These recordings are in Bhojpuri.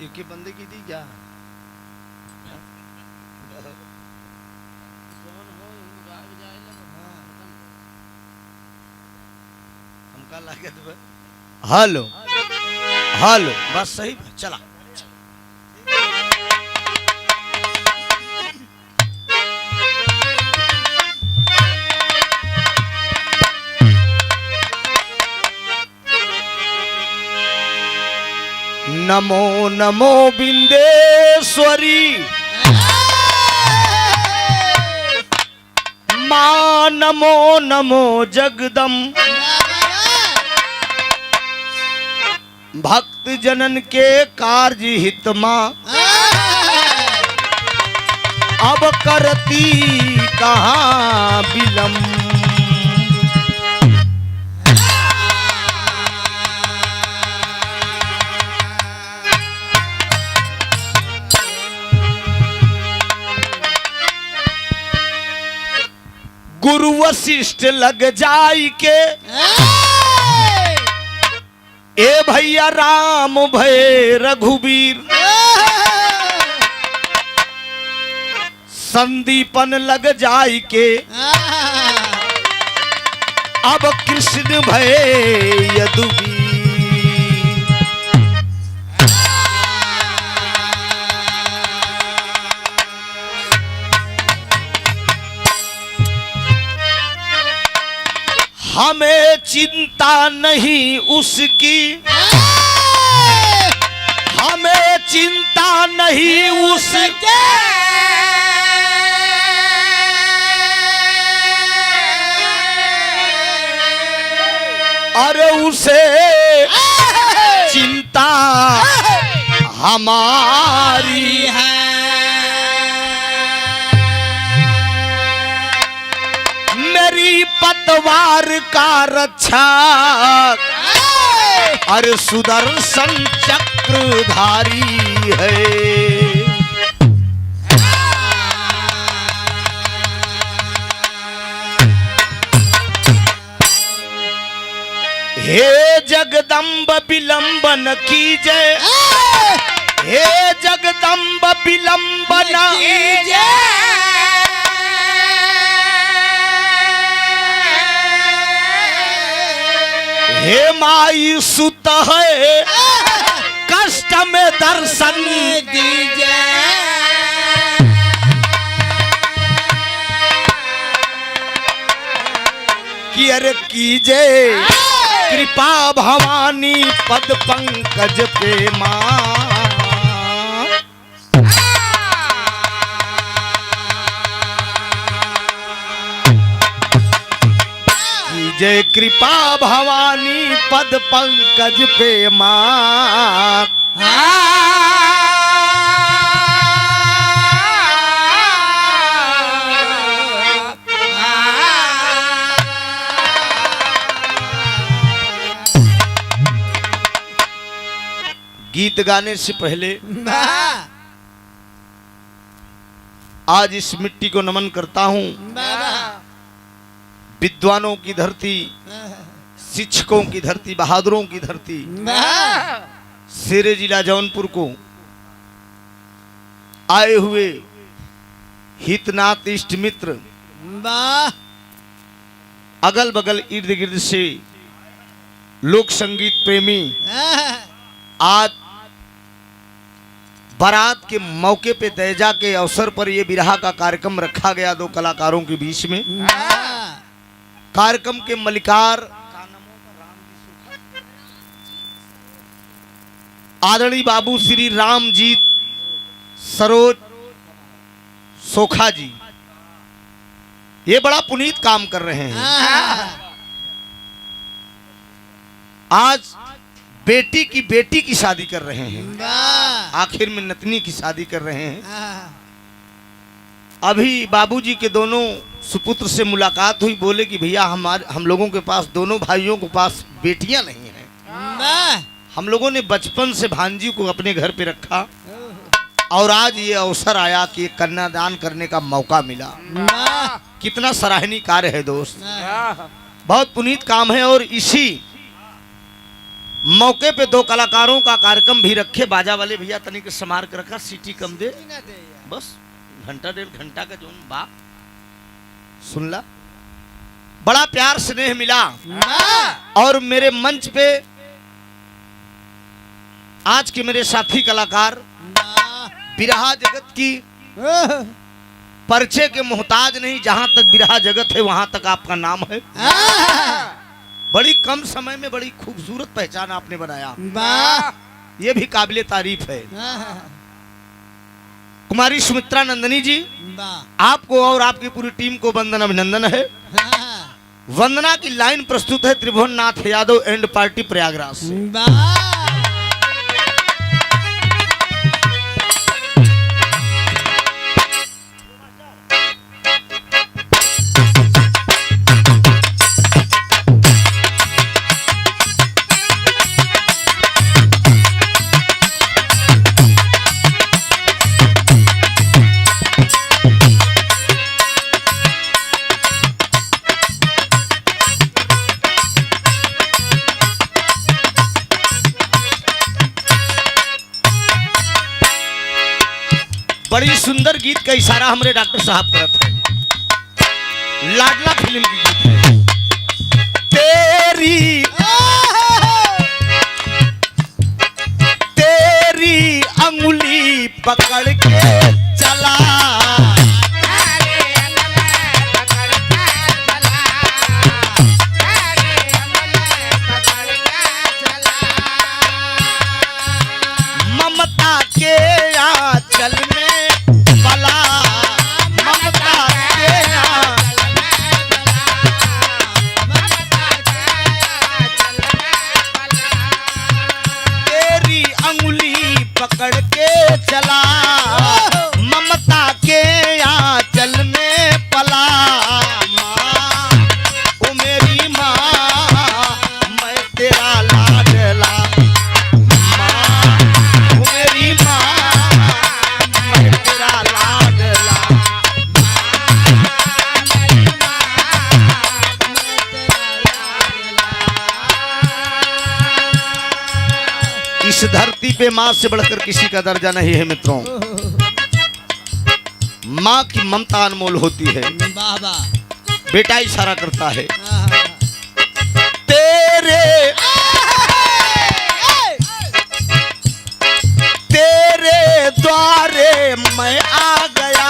एक ही बंदे की दी क्या हमका लागत हेलो हेलो बस सही चला। नमो नमो बिंदेश्वरी मां नमो नमो जगदम भक्त जनन के कार्य हित मां अब करती कहाँ विलम्ब। गुरु वशिष्ठ लग जाई के ए भैया राम भय रघुबीर संदीपन लग जाई के अब कृष्ण भय यदुवीर। हमें चिंता नहीं उसकी हमें चिंता नहीं उसके अरे उसे चिंता हमारी है। मेरी पतवार का रक्षक अरे सुदर्शन चक्रधारी है। हे जगदम्ब विलंब न कीजे हे जगदम्ब विलंब न कीजे हे माई सुत है कष्ट में दर्शन दीजिए। कि अरे कीजे कृपा भवानी पद पंकज पे मां जय कृपा भवानी पद पंकज पे मां। गीत गाने से पहले आज इस मिट्टी को नमन करता हूं। विद्वानों की धरती, शिक्षकों की धरती, बहादुरों की धरती शेरे जिला जौनपुर को आए हुए हितनाथ इष्ट मित्र अगल बगल इर्द गिर्द से लोक संगीत प्रेमी आज बारात के मौके पे दैजा के अवसर पर यह बिरहा का कार्यक्रम रखा गया दो कलाकारों के बीच में। कार्यक्रम के मलिकार आदरणीय बाबू श्री रामजीत सरोज सोखा जी ये बड़ा पुनीत काम कर रहे हैं। आज बेटी की शादी कर रहे हैं, आखिर में नतनी की शादी कर रहे हैं। अभी बाबूजी के दोनों सुपुत्र से मुलाकात हुई, बोले कि भैया हम लोगों के पास दोनों भाइयों के पास बेटियां नहीं हैं। हम लोगों ने बचपन से भांजी को अपने घर पे रखा और आज ये अवसर आया कि कन्यादान करने का मौका मिला। कितना सराहनीय कार्य है दोस्त, बहुत पुनीत काम है। और इसी मौके पे 2 कलाकारों का कार्यक्रम भी रखे। बाजा वाले भैया तनिक समार के रखा, सीटी कम दे, बस घंटा 1.5 घंटा का जोन बाप सुन ला। बड़ा प्यार स्नेह मिला और मेरे मंच पे आज के मेरे साथी कलाकार बिरहा जगत की परिचय के मोहताज नहीं। जहां तक बिरहा जगत है वहां तक आपका नाम है। बड़ी कम समय में बड़ी खूबसूरत पहचान आपने बनाया, ये भी काबिले तारीफ है। कुमारी सुमित्रा नंदनी जी, आपको और आपकी पूरी टीम को वंदन अभिनंदन है। वंदना की लाइन प्रस्तुत है त्रिभुवन नाथ यादव एंड पार्टी प्रयागराज से। बड़ी सुंदर गीत का इशारा हमारे डॉक्टर साहब करते हैं। लाडला फिल्म की गीत है। तेरी अंगुली पकड़ के चला, ममता के आंचल में पकड़ के चला, ममता के आंचल में पला। माँ ओ मेरी माँ, मैं तेरा लाडला। माँ ओ मेरी माँ, मैं तेरा लाडला। इस धरती पे माँ से बढ़कर किसी का दर्जा नहीं है मित्रों। माँ की ममता अनमोल होती है। बेटा इशारा करता है, तेरे द्वारे मैं आ गया।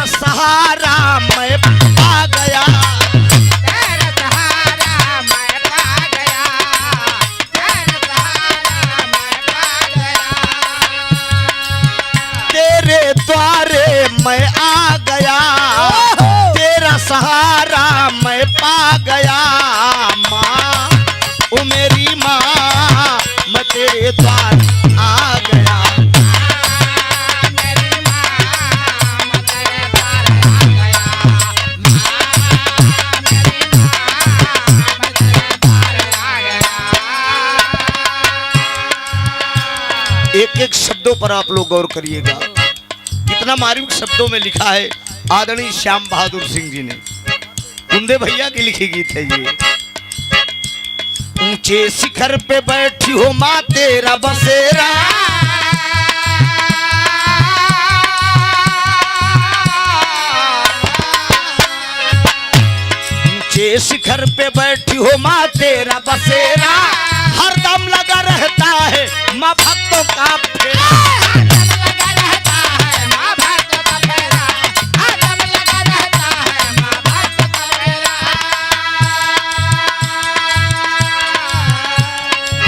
सहारा मैं पा गया, तेरा सहारा मैं पा गया, तेरा सहारा मैं पा गया। तेरे द्वारे मैं आ गया, तेरा सहारा मैं पा गया। माँ ओ मेरी माँ, मैं तेरे द्वार आ गया। एक एक शब्दों पर आप लोग गौर करिएगा, कितना मार्मिक शब्दों में लिखा है। आदरणीय श्याम बहादुर सिंह जी ने, कुंदे भैया की लिखी गीत है ये। ऊंचे शिखर पे बैठी हो माँ तेरा बसेरा, ऊंचे शिखर पे बैठी हो माँ तेरा बसेरा। हरदम लगा रहता है माँ भक्तों का फेरा, हरदम लगा रहता है माँ भक्तों का फेरा, हरदम लगा रहता है माँ भक्तों का फेरा।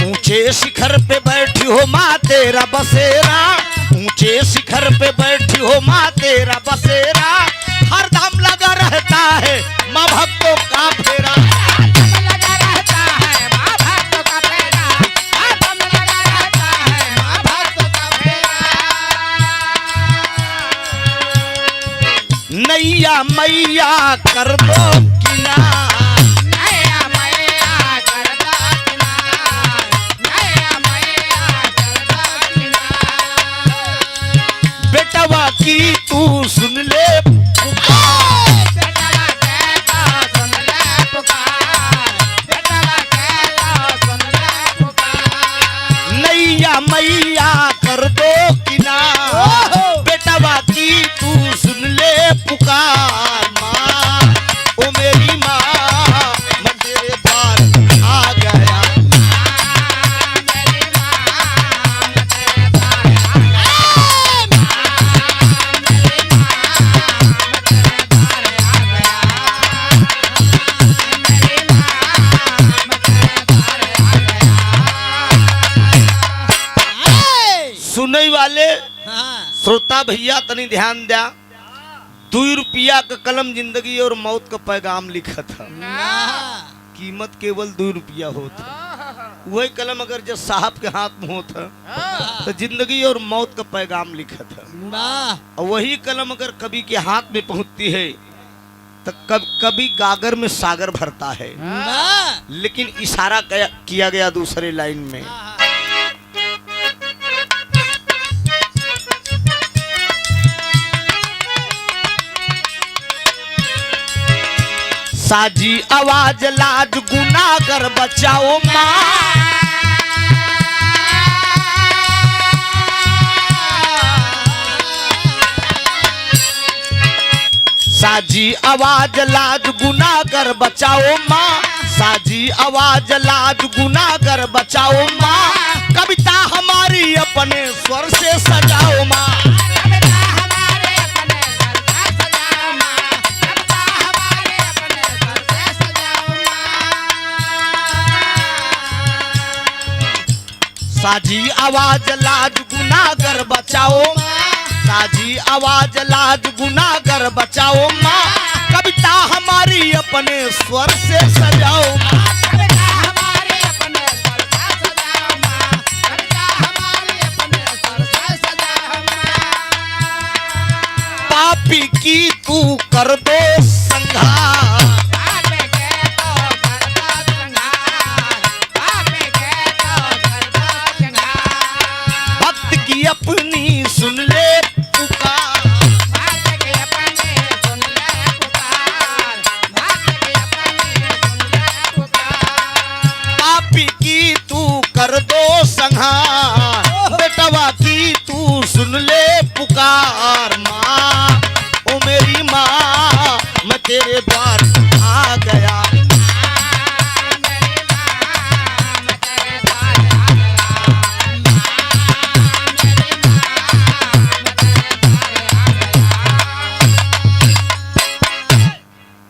ऊंचे शिखर पे बैठी हो माँ तेरा बसेरा, ऊंचे शिखर पे बैठी हो माँ तेरा बसेरा। हरदम लगा रहता है माँ भक्तों का फेरा, नैया मैया कर दो किनार, नैया मैया कर दो किनार, नैया मैया कर दो किनार। श्रोता भैया तनी ध्यान दिया, 2 रुपया का कलम जिंदगी और मौत का पैगाम लिखा था। कीमत केवल 2 रुपया होता। वही कलम अगर जब साहब के हाथ में होता तो जिंदगी और मौत का पैगाम लिखा था। और वही कलम अगर कवि के हाथ में पहुंचती है तो कभी गागर में सागर भरता है। लेकिन इशारा किया गया दूसरे लाइन में, साजी आवाज लाज गुनाहगार बचाओ माँ। साजी आवाज लाज गुनाहगार बचाओ माँ। साजी आवाज लाज गुनाहगार बचाओ माँ। कविता हमारी अपने स्वर से सजाओ माँ। साजी आवाज लाज गुनाहगार बचाओ। साजी आवाज लाज गुनाहगार बचाओ माँ। कविता हमारी अपने स्वर से सजाओ माँ। पापी की तू कर दो संहार। अपनी सुन ले पुकार। पापी की तू कर दो संहार। बेटवा की तू सुन ले पुकार। माँ ओ मेरी माँ मैं तेरे द्वार आ गया।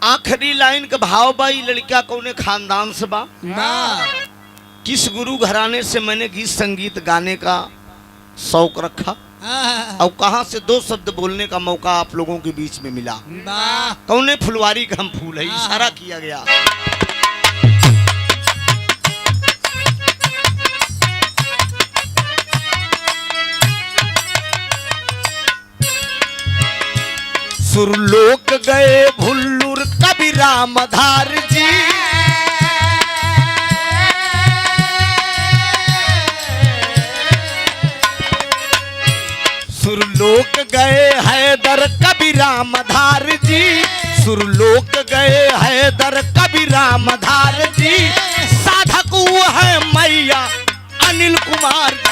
आखिरी लाइन का भाव बा, लड़का कौने खानदान से बा, किस गुरु घराने से मैंने गीत संगीत गाने का शौक रखा और कहां से 2 शब्द बोलने का मौका आप लोगों के बीच में मिला। कौने फुलवारी का हम फूल है, इशारा किया गया। सुरलोक गए भुल्लुर कवि रामधार जी। सुरलोक गए हैदर कवि रामधार जी। सुरलोक गए हैदर कवि रामधार जी। साधक वो है मैया अनिल कुमार जी।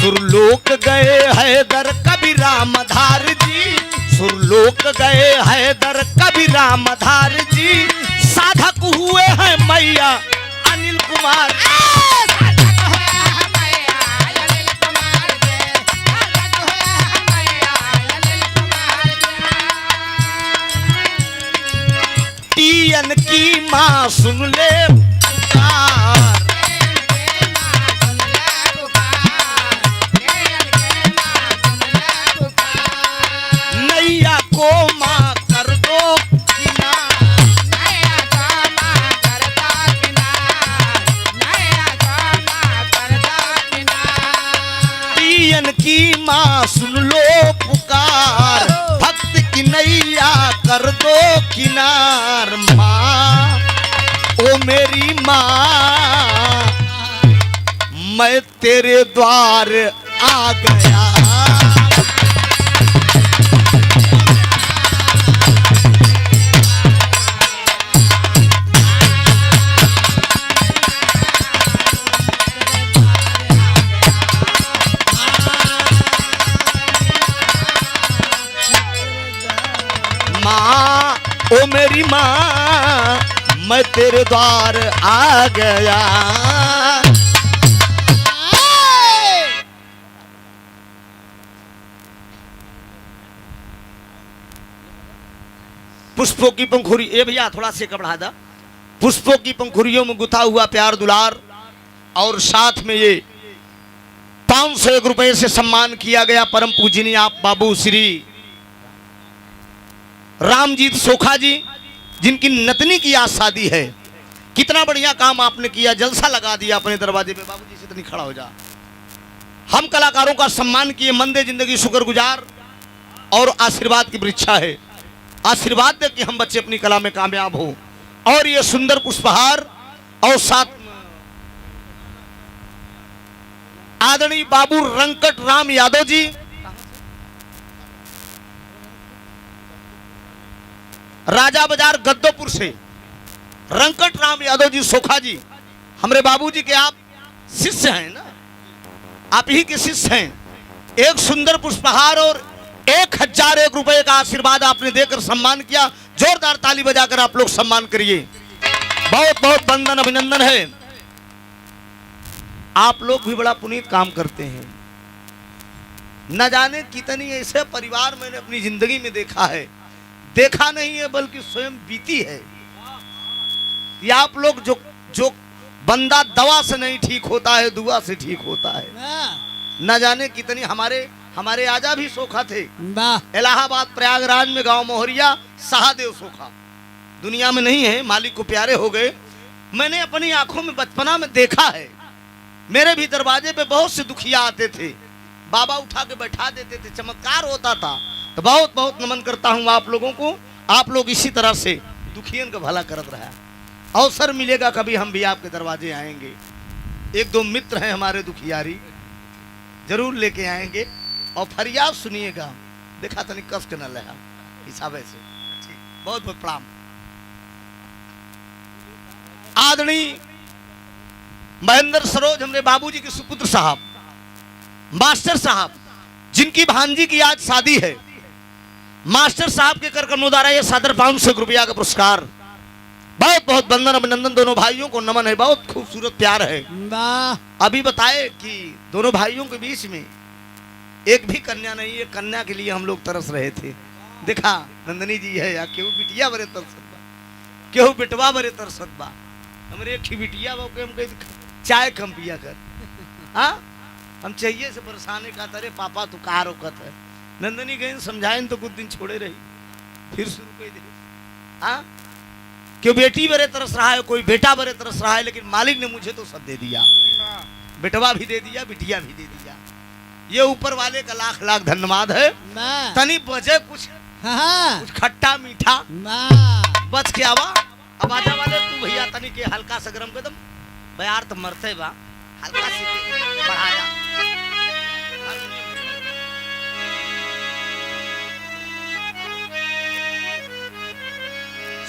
सुरलोक गए हैदर कवि रामधार जी। सुरलोक गए हैदर कवि रामधार जी। साधक हुए हैं मैया अनिल कुमार। टीएन की माँ सुन ले पुकार। नैया को माँ कर दो किनार। टीएन की माँ सुन लो पुकार। भक्त की नैया कर दो किनार। माँ ओ मेरी माँ मैं तेरे द्वार आ गया। माँ ओ मेरी माँ मैं तेरे द्वार आ गया। पुष्पों की पंखुरी, ए भैया थोड़ा से बढ़ा दा, पुष्पों की पंखुरियों में गुथा हुआ प्यार दुलार, और साथ में ये 501 रुपए से सम्मान किया गया परम पूजनीय आप बाबू श्री रामजीत सोखा जी, जिनकी नतनी की आज शादी है। कितना बढ़िया काम आपने किया, जलसा लगा दिया अपने दरवाजे पे। बाबूजी से इतनी खड़ा हो जा। हम कलाकारों का सम्मान किए, मंदे जिंदगी शुक्रगुजार और आशीर्वाद की वृक्षा है। आशीर्वाद दे कि हम बच्चे अपनी कला में कामयाब हो। और ये सुंदर पुष्पहार और साथ आदरणीय बाबू रंकट राम यादव जी, राजा बाजार गद्दोपुर से रंकट राम यादव जी सोखा जी, हमारे बाबूजी के आप शिष्य हैं ना, आप ही के शिष्य हैं। एक सुंदर पुष्पहार और 1001 रुपए का आशीर्वाद आपने देकर सम्मान किया। जोरदार ताली बजाकर आप लोग सम्मान करिए। बहुत बहुत वंदन अभिनंदन है। आप लोग भी बड़ा पुनीत काम करते हैं। न जाने कितनी ऐसे परिवार मैंने अपनी जिंदगी में देखा है, देखा नहीं है बल्कि स्वयं बीती है। ये आप लोग जो बंदा दवा से नहीं ठीक होता है, दुआ से ठीक होता है। न जाने कितनी हमारे आजा भी सोखा थे, इलाहाबाद प्रयागराज में गांव मोहरिया सहादेव सोखा, दुनिया में नहीं है, मालिक को प्यारे हो गए। मैंने अपनी आंखों में बचपना में देखा है। मेरे भी दरवाजे पे बहुत से दुखिया आते थे, बाबा उठा के बैठा देते थे, चमत्कार होता था। तो बहुत बहुत नमन करता हूँ आप लोगों को। आप लोग इसी तरह से दुखियन का भला करत रहा। अवसर मिलेगा कभी हम भी आपके दरवाजे आएंगे। एक दो मित्र हैं हमारे दुखियारी, जरूर लेके आएंगे और फरियाद सुनिएगा। देखा तनिक कष्ट न लगा हिसाब से। बहुत बहुत प्रणाम। आदरणीय महेंद्र सरोज हमारे बाबूजी के सुपुत्र साहब, मास्टर साहब, जिनकी भांजी की आज शादी है, मास्टर साहब के कर कमों द्वारा ये सादर 500 रुपया का पुरस्कार। बहुत बहुत वंदन अभिनंदन। दोनों भाइयों को नमन है। बहुत खूबसूरत प्यार है। अभी बताए कि दोनों भाइयों के बीच में एक भी कन्या नहीं है। कन्या के लिए हम लोग तरस रहे थे। देखा नंदनी जी है या केहू बिटिया बरे तरसत बा, केहू बेटवा बरे तरसत बा। हमरे एक बिटिया बा के हम कह चाय कम पिया कर। हाँ, हम चाहिए से परेशानी का तेरे पापा तू कार रोकत है। नंदनी गई समझाए तो कुछ दिन छोड़े रही, फिर शुरू कर दे। हाँ, क्यों बेटी बरे तरस रहा है, कोई बेटा बरे तरस रहा है, लेकिन मालिक ने मुझे तो सब दे दिया। बेटवा भी दे दिया, बिटिया भी दे दिया। ये ऊपर वाले का लाख लाख धन्यवाद है। तनी बजे कुछ खट्टा मीठा बच के आवा। अब आजा वाले तू भैया तनी के हल्का सा गरम कदम बयार तो मरते बा, हल्का से बढ़ा जा।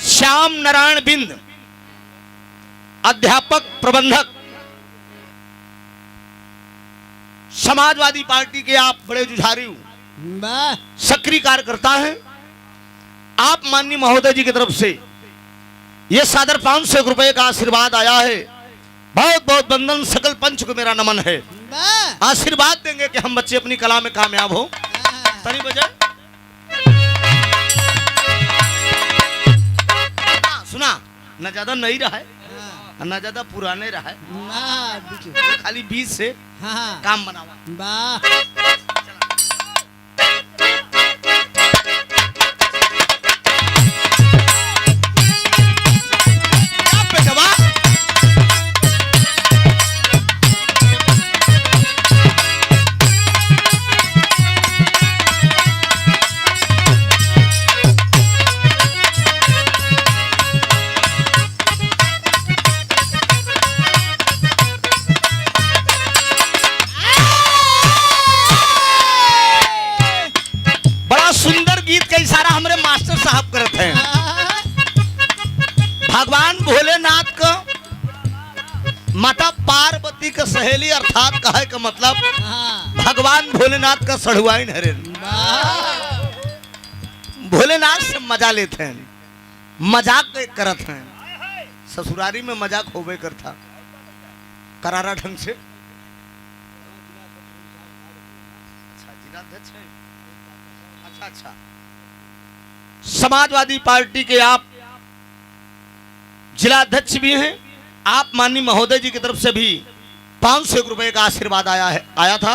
श्याम नारायण बिंद, अध्यापक प्रबंधक, समाजवादी पार्टी के आप बड़े जुझारू सक्रिय कार्यकर्ता हैं। आप माननीय महोदय जी की तरफ से यह सादर 500 रुपए का आशीर्वाद आया है। बहुत बहुत वंदन। सकल पंच को मेरा नमन है। आशीर्वाद देंगे कि हम बच्चे अपनी कला में कामयाब हो। तनी बजे सुना, न ज्यादा नहीं रहा है न ज्यादा पुराने रहा है, खाली 20 से काम बनावा। भगवान भोलेनाथ का माता पार्वती का सहेली अर्थात कहे का मतलब भगवान भोलेनाथ का सढ़ुआइन हरे। भोलेनाथ से मजा लेते हैं, मजाक करत हैं। ससुरारी में मजाक होवे करता करारा ढंग से। अच्छा जिलाध्यक्ष है। अच्छा समाजवादी पार्टी के आप जिला अध्यक्ष भी हैं। आप माननीय महोदय जी की तरफ से भी 500 रुपए का आशीर्वाद आया था।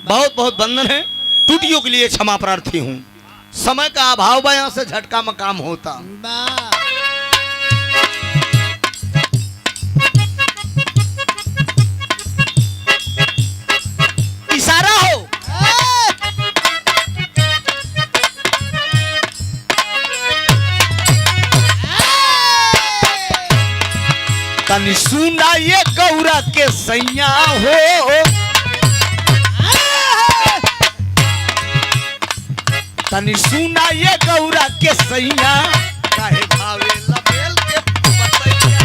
बहुत बहुत वंदन है। त्रुटियों के लिए क्षमा प्रार्थी हूं। समय का अभाव बा, यहां से झटका में काम होता। इशारा हो तनी सुना ये गौरा के सैया हो, तनी सुना ये गौरा के सैया काहे भावे लबेल के पतैया।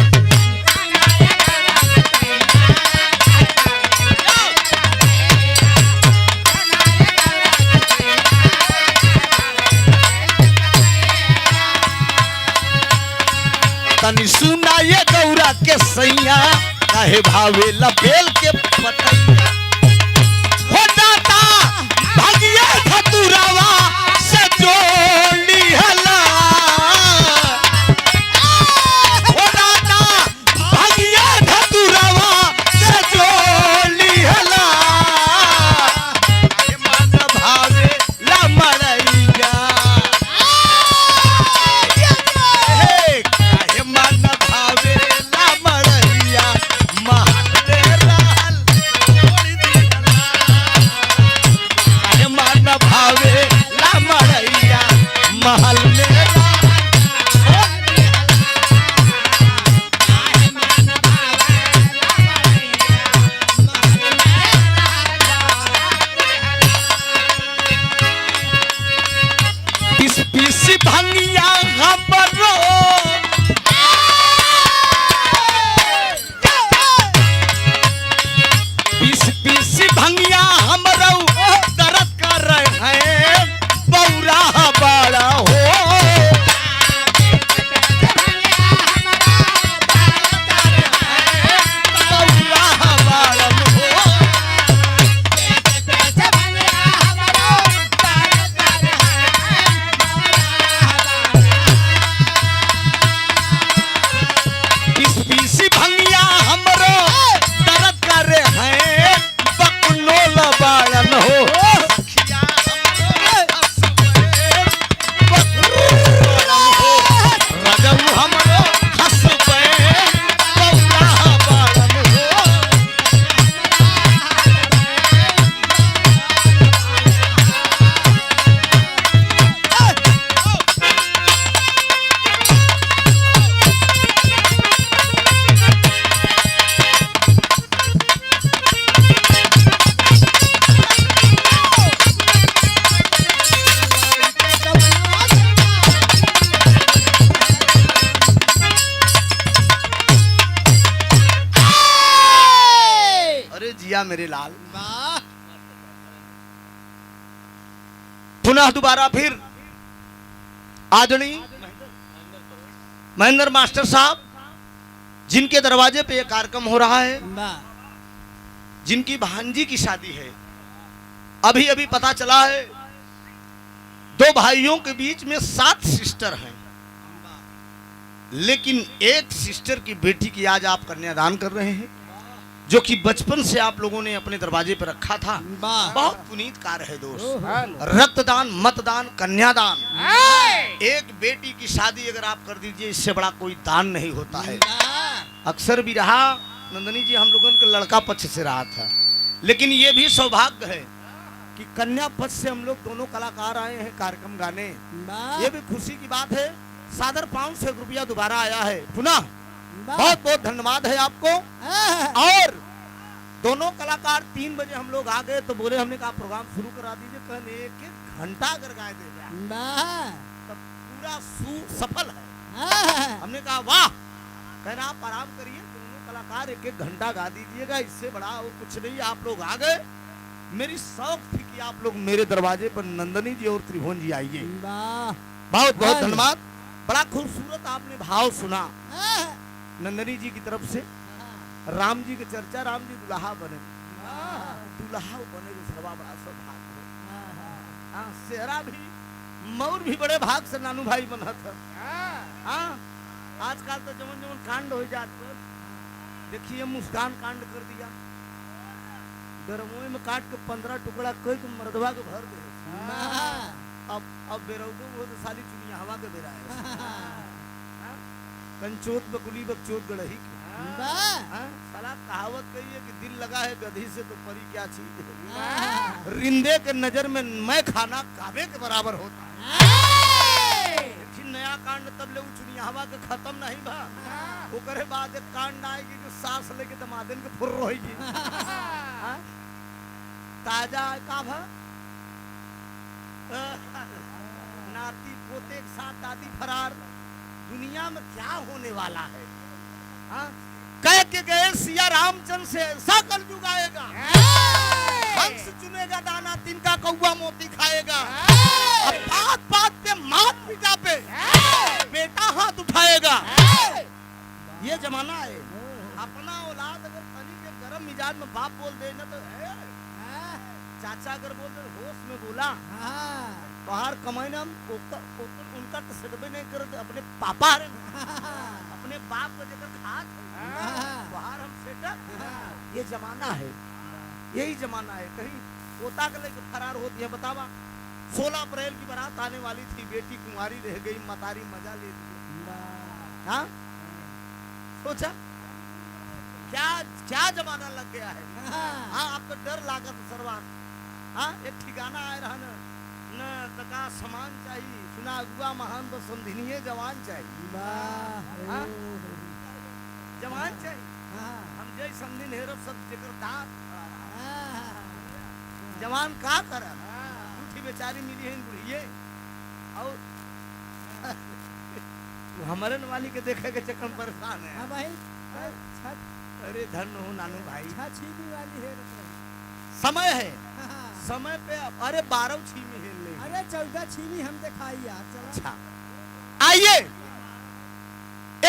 तनी सुना ये गौरा के सैया काहे भावे लबेल के पतैया। हो दाता भागिया धतुरावा से जोड़ी हला, हो दाता भागिया धतुरावा से जोड़ी हला। मन भावे ला मरैया, मन भावे ला मरैया महले रहल छोड़ दिहला। मन भावे ला मरैया महल में रहल छोड़ दिहला। पिस पिस भंगिया हमरो, पिस पिस भंगिया हमरो दर्द कर रहे हैं बौरा बड़ा हो। बौरा बड़ा हो। पिस पिस भंगिया हमरो दर्द कर रहे हैं बकनोल बाड़न हो। सखिया हमरो हंसबे बकनोल हो। रजऊ हमरो हंसबे बौरा बाड़न हो। अरे जिया मेरे लाल। पुनः दोबारा फिर आदरणीय महेंद्र मास्टर साहब जिनके दरवाजे पे ये कार्यक्रम हो रहा है, जिनकी भांजी की शादी है। अभी अभी पता चला है 2 भाइयों के बीच में 7 सिस्टर हैं, लेकिन एक सिस्टर की बेटी की आज आप कन्यादान कर रहे हैं, जो कि बचपन से आप लोगों ने अपने दरवाजे पर रखा था। बहुत पुनीत कार्य है दोस्त। रक्तदान, मतदान, कन्यादान, एक बेटी की शादी अगर आप कर दीजिए, इससे बड़ा कोई दान नहीं होता है। अक्सर भी रहा नंदनी जी, हम लोगों के लड़का पक्ष से रहा था, लेकिन ये भी सौभाग्य है कि कन्या पक्ष से हम लोग दोनों कलाकार आए हैं कार्यक्रम गाने। ये भी खुशी की बात है। सादर 500 रुपया दोबारा आया है। पुनः बहुत बहुत धन्यवाद है आपको। और दोनों कलाकार 3 बजे हम लोग आ गए तो बोले, हमने कहा प्रोग्राम शुरू करा दीजिए। कहने 1 घंटा अगर गाए दे तब पूरा सफल है। हमने कहा वाह। कहना आप आराम करिए, दोनों कलाकार 1 घंटा गा दीजिएगा, इससे बड़ा और कुछ नहीं। आप लोग आ गए। मेरी शौक थी कि आप लोग मेरे दरवाजे पर नंदनी जी और त्रिभुवन जी आइए। बहुत बहुत धन्यवाद। बड़ा खूबसूरत आपने भाव सुना नंदनी जी की तरफ से। राम जी की चर्चा, राम जी दुल्हा बने, दुल्हा बने तो सर्वा बड़ा सौभाग्य। सेहरा भी मौर भी बड़े भाग से नानू भाई बना था। हाँ आजकल तो जमन जमन कांड हो जाते, देखिए मुस्कान कांड कर दिया, गरमोई में काट के 15 टुकड़ा कोई तो मर्दवा के भर दे। अब बेरौगो वो तो साली चुनिया हवा के बेरा है। कंचोत बकुली बकचोत गड़ही साला कहावत कही है कि दिल लगा है गधी से तो परी क्या चीज है। रिंदे के नजर में मैं खाना काबे के बराबर होता है। नया कांड तब ले चुनिया हवा के खत्म नहीं बा, वो करे बाद एक कांड आएगी जो सांस लेके दमादन के फुर रहेगी। ताजा का भा नाती पोते के साथ दादी फरार, दुनिया में क्या होने वाला है। कह के गए सिया रामचंद्र से ऐसा कलयुग आएगा, हंस चुनेगा दाना तिनका कौवा मोती खाएगा। अब बात बात पे मात पिता पे बेटा हाथ उठाएगा। ये जमाना है। अपना औलाद अगर तनी के गरम मिजाज में बाप बोल दे ना तो चाचा अगर बोल दे होश में बोला बाहर कमाई ना उनका तो सदबे नहीं कर, अपने पापा अपने बाप को जगह खात बाहर हम सेटअप। ये जमाना है, यही जमाना है। कहीं पोता के लेके फरार होती है। बतावा 16 अप्रैल की बारात आने वाली थी, बेटी कुंवारी रह गई, मतारी मजा ले ली। हाँ सोचा क्या क्या जमाना लग गया है। हाँ आपको डर लागत सरवान। हाँ एक ठिकाना आए रहा न तका समान चाहिए, सुना अगुआ महान तो समझिए जवान चाहिए। हाँ? जवान चाहिए। हम जय समझिन हेरो सब जिक्र दांत जवान का कर बेचारी मिली है बुढ़िए और हमारे वाली के देखे के चक्कर परेशान है। हाँ भाई अरे धन हो नानू भाई वाली है। समय है समय पे अरे 12 छीमी हिल ले, अरे 14 छीमी हम दिखाई यार। अच्छा आइए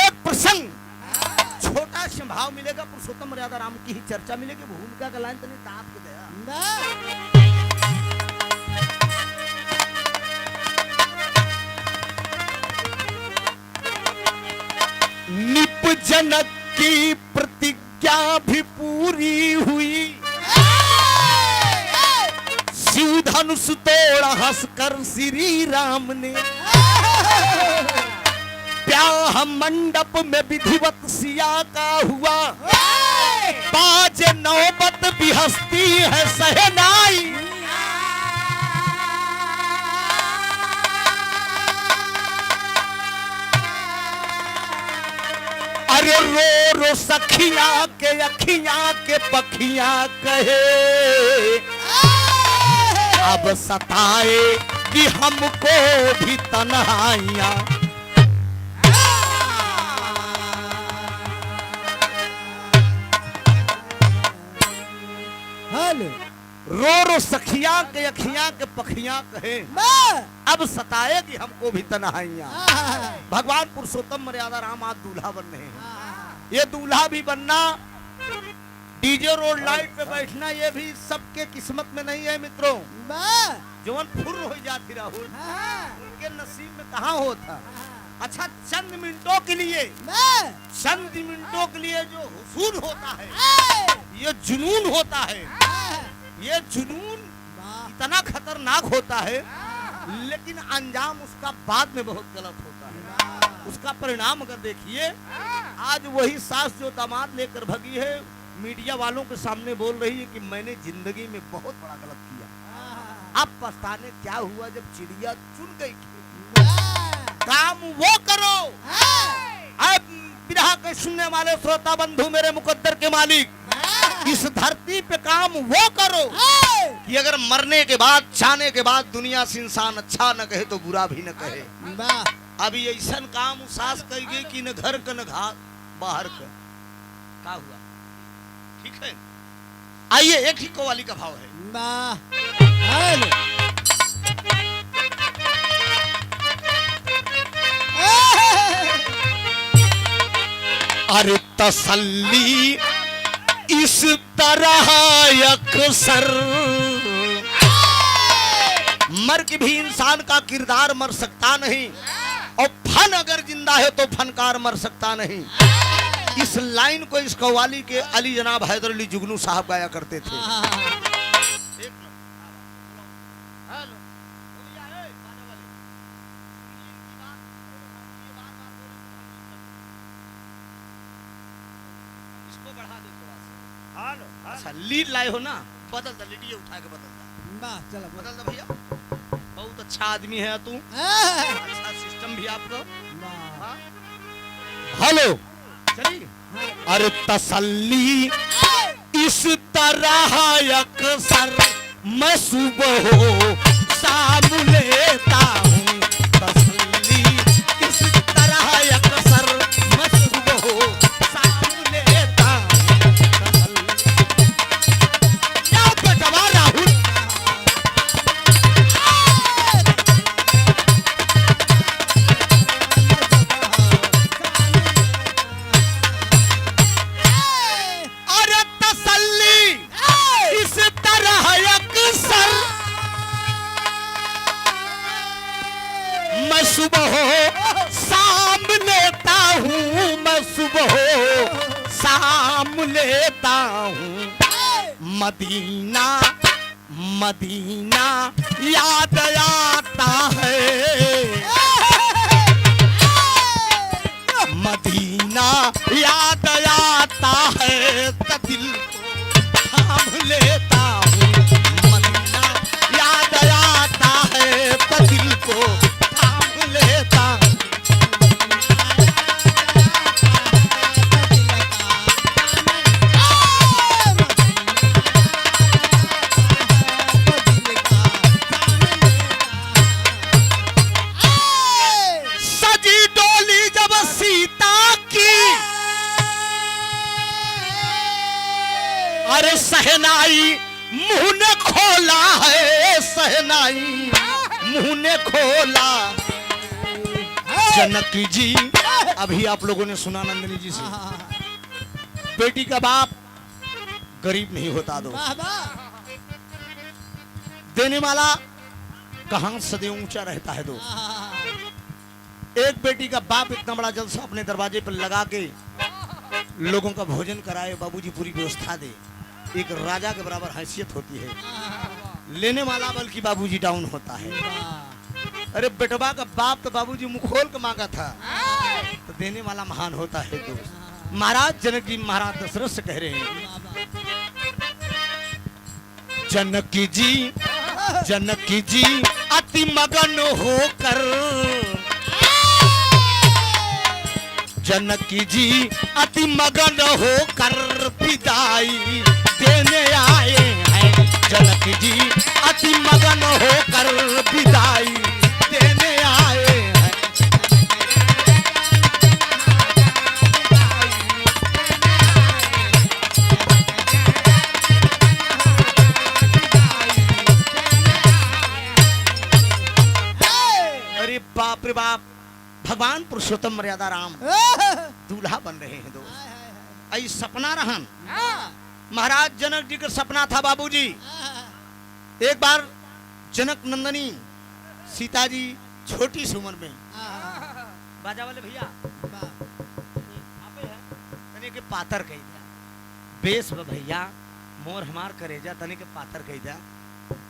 एक प्रसंग छोटा सा भाव मिलेगा, पुरुषोत्तम मर्यादा राम की ही चर्चा मिलेगी। भूमिका का लाइन तो नहीं ताप के दया। निप जनक की प्रतिज्ञा भी पूरी हुई, शिव धनुष तोड़ा हंसकर श्री राम ने, ब्याह मंडप में विधिवत सिया का हुआ, बाज नौबत भी हंसती है सहनाई। अरे रो रो सखिया के अखियां के पखियां कहे, अब सताए कि हमको भी तन्हाइयां। रो रो सखियां के अखियां के पखियां कहे, अब सताए कि हमको भी तन्हाइयां। भगवान पुरुषोत्तम मर्यादा राम आज दूल्हा बन रहे हैं। ये दूल्हा भी बनना, डीजे रोड लाइट पे बैठना, ये भी सबके किस्मत में नहीं है मित्रों। जवन फुर्र हो जाती राहुल, उनके नसीब में कहाँ होता। अच्छा चंद मिनटों के लिए जो हुसूल होता है, ये जुनून होता है, ये जुनून इतना खतरनाक होता है, लेकिन अंजाम उसका बाद में बहुत गलत होता है। उसका परिणाम अगर देखिए, आज वही सास जो दामाद लेकर भगी है, मीडिया वालों के सामने बोल रही है कि मैंने जिंदगी में बहुत बड़ा गलत किया। अब पछताने क्या हुआ जब चिड़िया चुन गई। काम वो करो, अब विरह के सुनने वाले श्रोता बंधु मेरे मुकद्दर के मालिक, इस धरती पे काम वो करो कि अगर मरने के बाद, जाने के बाद दुनिया से इंसान अच्छा न कहे तो बुरा भी न कहे। अभी ऐसा काम सास कहेगी कि न घर का न घाट बाहर का। क्या हुआ? ठीक है, आइए एक ही कव्वाली का भाव है। अरे तसल्ली इस तरह अक्सर मर के भी इंसान का किरदार मर सकता नहीं, और फन अगर जिंदा है तो फनकार मर सकता नहीं। इस लाइन को इस कव्वाली के अली जनाब हैदर अली जुगनू साहब गाया करते थे। अच्छा लीड लाए हो ना, बदल दो, लीड ये उठा के बदल दो, चलो बदल दो भैया। बहुत अच्छा आदमी है तू, अच्छा सिस्टम भी आपको। हेलो चलिए। अरे तसल्ली इस तरह अक्सर मैं सुबह हो शाम लेता हूँ, तसल्ली इस तरह अक्सर मैं सुबह हो शाम लेता हूँ, क्या बटवा राहुल। अरे तसल्ली इस तरह अक्सर मैं सुबह शाम लेता हूँ, मैं सुबह शाम लेता हूँ, मदीना मदीना याद आता है, मदीना याद आता है तो दिल को थाम लेता हूँ, मदीना याद आता है तो दिल को थाम लेता हूँ। सजी डोली जब सीता की, अरे सहनाई मुंह ने खोला है, सहनाई मुंह ने खोला। जनक जी, अभी आप लोगों ने सुना नंदिनी जी से, बेटी का बाप गरीब नहीं होता दोस्त, देने वाला कहां सदैव ऊंचा रहता है दोस्त। एक बेटी का बाप इतना बड़ा जलसा अपने दरवाजे पर लगा के लोगों का भोजन कराए, बाबूजी पूरी व्यवस्था दे, एक राजा के बराबर हैसियत होती है। लेने वाला बल्कि बाबूजी डाउन होता है। अरे बेटवा का बाप तो बाबूजी मुंह खोल के मांगा था, तो देने वाला महान होता है दोस्त। महाराज जनक जी महाराज दशरथ से कह रहे हैं, जनक जी अति मगन होकर, जनक जी अति मगन होकर विदाई देने आए हैं, जनक जी अति मगन होकर विदाई देने आए हैं। अरे बाप रे बाप, भगवान पुरुषोत्तम मर्यादा राम दूल्हा बन रहे हैं दोस्त। आई सपना रहन महाराज जनक जी का सपना था बाबूजी। एक बार जनक नंदनी सीता जी छोटी सी उम्र में, बाजा वाले भैया तने के पातर कही दिया, बेस भैया मोर हमार करेजा तने के पातर कही दिया,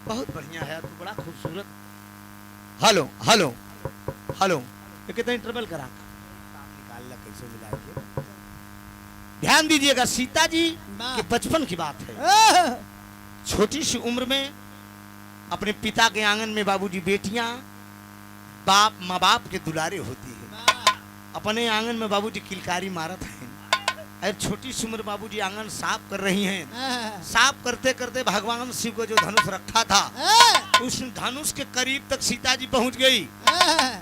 बहुत बढ़िया है तू, बड़ा खूबसूरत। हेलो हेलो हेलो, कितना इंटरवल करा निकाल कैसे मिलाएंगे। ध्यान दीजिएगा, सीता जी के बचपन की बात है। छोटी सी उम्र में अपने पिता के आंगन में बाबूजी बेटियां बाप माँ बाप के दुलारे होती है। अपने आंगन में बाबूजी किलकारी मारत हैं। अरे छोटी सी उम्र बाबूजी आंगन साफ कर रही हैं। साफ करते करते भगवान शिव को जो धनुष रखा था उस धनुष के करीब तक सीता जी पहुंच गई।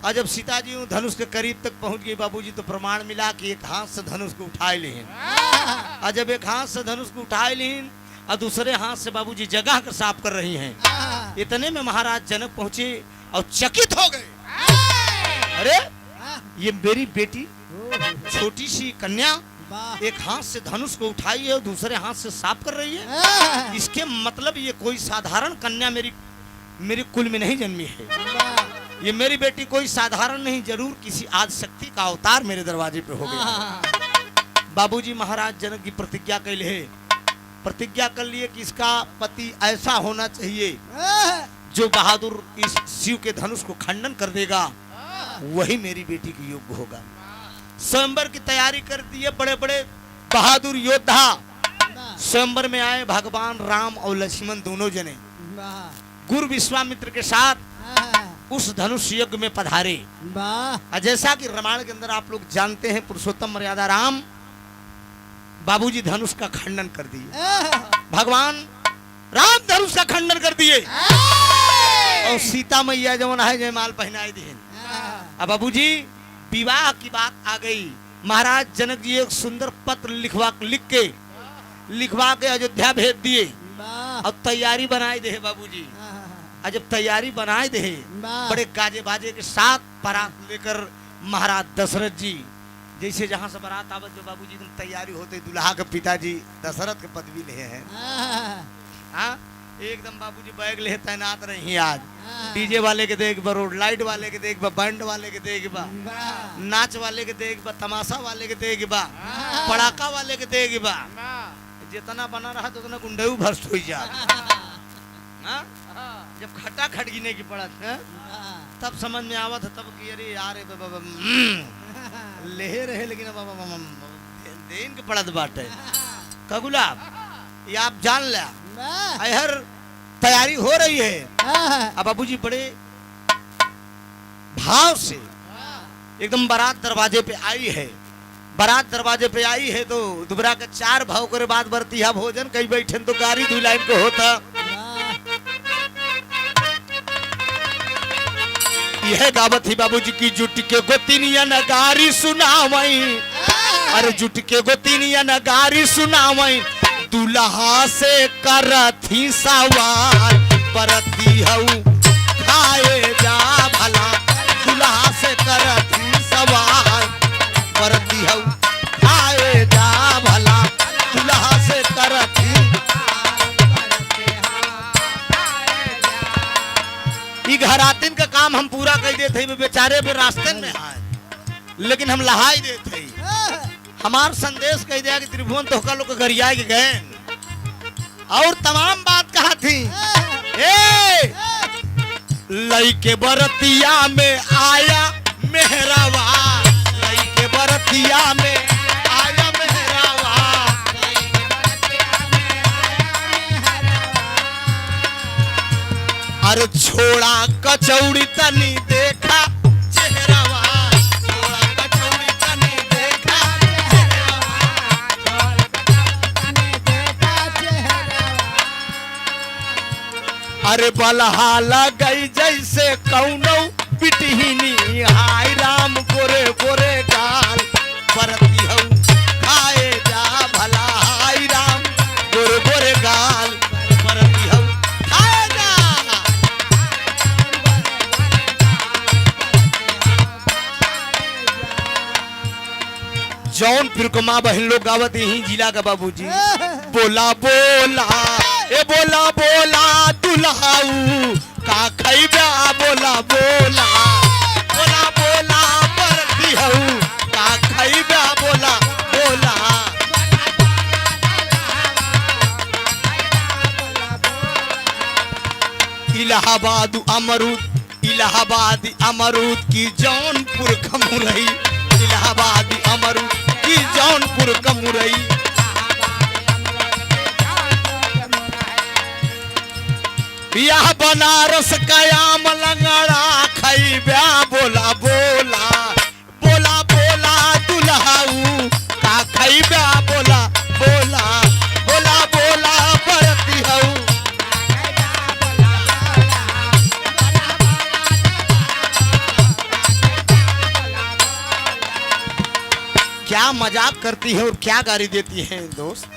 और जब सीता जी धनुष के करीब तक पहुंच गई बाबूजी तो प्रमाण मिला कि एक हाथ से धनुष को उठाए लेन। और जब एक हाथ से धनुष को उठाए लेन और दूसरे हाथ से बाबूजी जगह कर साफ कर रही हैं। इतने में महाराज जनक पहुंचे और चकित हो गए। अरे ये मेरी बेटी छोटी सी कन्या एक हाथ से धनुष को उठाई है और दूसरे हाथ से साफ कर रही है। इसके मतलब ये कोई साधारण कन्या मेरी मेरी कुल में नहीं जन्मी है। ये मेरी बेटी कोई साधारण नहीं, जरूर किसी आदि शक्ति का अवतार मेरे दरवाजे पे हो गया। बाबूजी महाराज जनक की प्रतिज्ञा कर लिए, प्रतिज्ञा कर लिए कि इसका पति ऐसा होना चाहिए जो बहादुर इस शिव के धनुष को खंडन कर देगा, वही मेरी बेटी की योग्य होगा। स्वयंवर की तैयारी कर दी है। बड़े बड़े बहादुर योद्धा स्वयंवर में आए। भगवान राम और लक्ष्मण दोनों जने गुरु विश्वामित्र के साथ उस धनुष यज्ञ में पधारे। जैसा कि रामायण के अंदर आप लोग जानते हैं, पुरुषोत्तम मर्यादा राम बाबूजी धनुष का खंडन कर दिए। भगवान राम धनुष का खंडन कर दिए और सीता मैया जवन है जयमाल पहनाई दी। अब बाबूजी विवाह की बात आ गई। महाराज जनक जी एक सुंदर पत्र लिखवा के अयोध्या भेज दिए और तैयारी बनाए दे बाबूजी। जब तैयारी बनाए दे बड़े गाजे बाजे के साथ बारात लेकर महाराज दशरथ जी, जैसे जहाँ से बारात आवत जो बाबूजी तैयारी होते, दुल्हा के पिताजी दशरथ के पदवी ले हैं। हाँ एकदम बाबूजी बैग ले तैनात रही। आज डीजे वाले के देख बा, रोड लाइट वाले के देख बा, बैंड वाले के देख बा, नाच वाले के देख बा, तमाशा वाले के देख बा, पड़ाका वाले के देख बा। जितना बना रहा तो उतना गुंडऊ भ्रष्ट हो जा। जब खटा खट गिने की पड़त है तब समझ में आवत है, तब कि अरे यार ले रहे, लेकिन देन के पड़त बाटे का गुलाब। ये आप जान लिया हर तैयारी हो रही है। अब बाबूजी बड़े भाव से एकदम बारात दरवाजे पे आई है। बारात दरवाजे पे आई है तो दुबरा के 4 भाव करे बाद बरतिया भोजन कई बैठे तो गाड़ी 2 लाइन को होता। यह गावत ही बाबूजी की जुट के गोतिनिया नगारी सुनावई। अरे जुट के गोतिनिया नगारी सुनावई, दुल्हा से करथी सवाल परती हऊ खाए जा भला। दुल्हा से करथी सवाल परती हऊ खाए जा भला। दुल्हा से करथी ई घरातिन का काम हम पूरा कर देते हैं। बेचारे भी रास्ते में आए लेकिन हम लहाई देते हैं। हमार संदेश कह दिया कि त्रिभुवन तो का लोग गरिया के गए और तमाम बात कहा थी। लइके बरतिया में आया मेहरावा, लइके बरतिया में आया मेहरावा। अरे छोड़ा कचौड़ी तनी देखा चेहरावा, छोड़ा कचौड़ी तनी देखा चेहरावा। अरे बलहा लगई जैसे कौनो पिटहिनी, हाय राम गोरे गोरे गाल परती हऊ खाए जा भला। हाय राम गोरे गोरे गाल परती हऊ खाए जा। जौनपुर को माँ बहन लोग गावत यही जिला का बाबूजी। बोला बोला ए बोला बोला दुल्हाऊ का खैबा। बोला बोला बोला बोला परती हऊ का खैबा। बोला बोला इलाहाबाद अमरूद की जौनपुर खमुरई। इलाहाबाद अमरूद की जौनपुर कमुरई। यह बनारस कयाम लंगड़ा खैब्या। बोला बोला बोला बोला दुल्हाऊ का खैब्या। बोला बोला बोला बोला परती हऊ। क्या मजाक करती है और क्या गाली देती है दोस्त।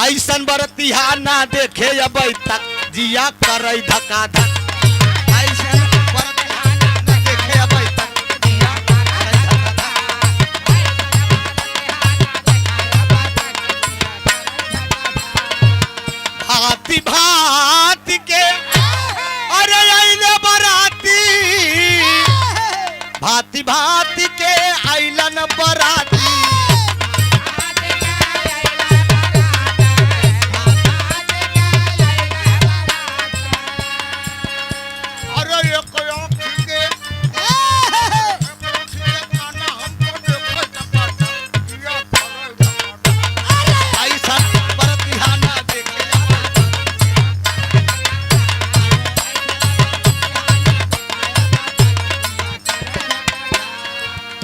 ऐसन बरतिया ना देखे अब तक जिया करई धका धक। ऐसन बरतिया ना देखे अब तक जिया करई धका धक। भांति भांति के अरे भांति के आइलन बराती।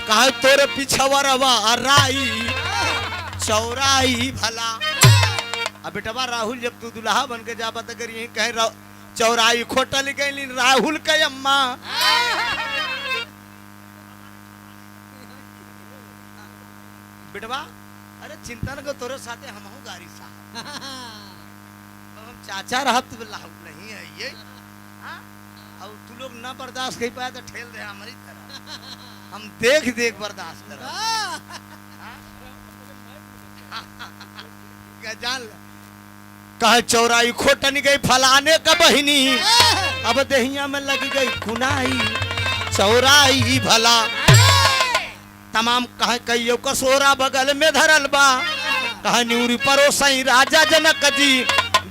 कहा तोरे पिछवरवा राई चौराई भला। अब बेटवा राहुल जब तू दुल्हा बन के जा बता कर यही कहे चौराई खोटा लिखे राहुल के अम्मा। बेटवा अरे चिंता न कर तोरे साथे हम हूं गारी साहब। हम चाचा रहा तो नहीं है ये। अब तू लोग ना बर्दाश्त कर पाया तो ठेल दे हमारी तरह। हम देख देख बर्दाश्त कर जान कहा चौराई खोटन गई फलाने का बहिनी। अब दहिया में लग गई कुनाई चौराई भला। तमाम कहा कहियो कसोरा बगल में धरल बा। कहा न्यूरी परोसई राजा जनक जी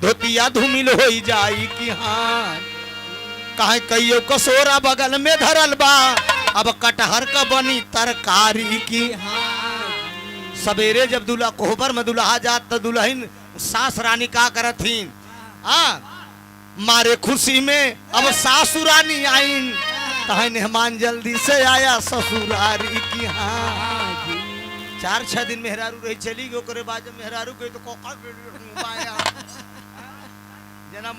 धोतिया धूमिल हो जाई कि हाँ। कहा कहियो कसोरा बगल में धरल बा। अब कटहर का बनी तरकारी की। सवेरे जब दूल्हा कोहबर में दुल्हा जात तो दुल्हन सास रानी का करथीन मारे खुशी में अब सासु रानी आईन। कहा मेहमान जल्दी से आया ससुरारी की। हाँ 4-6 दिन मेहरारू रही चली गई करे बाद मेहरारू गई तो कोका आया जना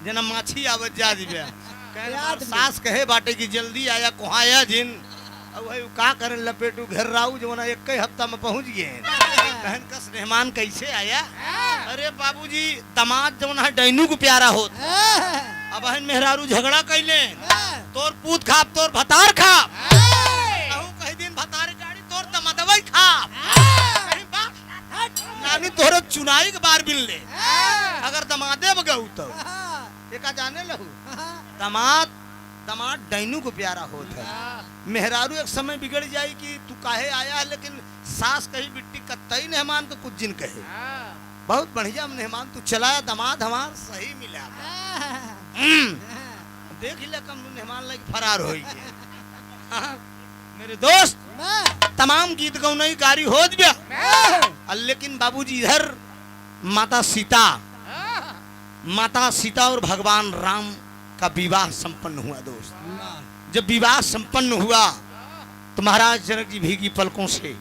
जना माछी आवत जा दिबे। सास कहे बाटे की जल्दी आया कुहाया जिन। अब भाई का करे लपेटू घर राऊ जो ना एक हफ्ता में पहुंच गए। कहन कस मेहमान कैसे आया। अरे बाबूजी दामाद जो ना डैनू को प्यारा होत। अब हन मेहरारू झगड़ा कैले तोर पूत खाप तोर भतार खाप। कहीं दिन भतार गाड़ी तोर दमदवई खाप। नानी तोरे चुनाई के बार बिल ले अगर दमादे बगऊ तो एका जाने लहू। दामाद दामाद डैनू को प्यारा होता है। मेहरारू एक समय बिगड़ जाए कि तू काहे आया है। लेकिन सास कही बिट्टी कतई मेहमान को कुछ जिन कहे बहुत बढ़िया मेहमान तू चलाया दामाद हमार सही मिला। देख ले कम मेहमान लगे फरार हो गए। मेरे दोस्त तमाम गीत गौनई गारी हो गया। लेकिन बाबूजी इधर माता सीता और भगवान राम का विवाह संपन्न हुआ। दोस्त जब विवाह संपन्न हुआ तो महाराज जनक जी भीगी पलकों से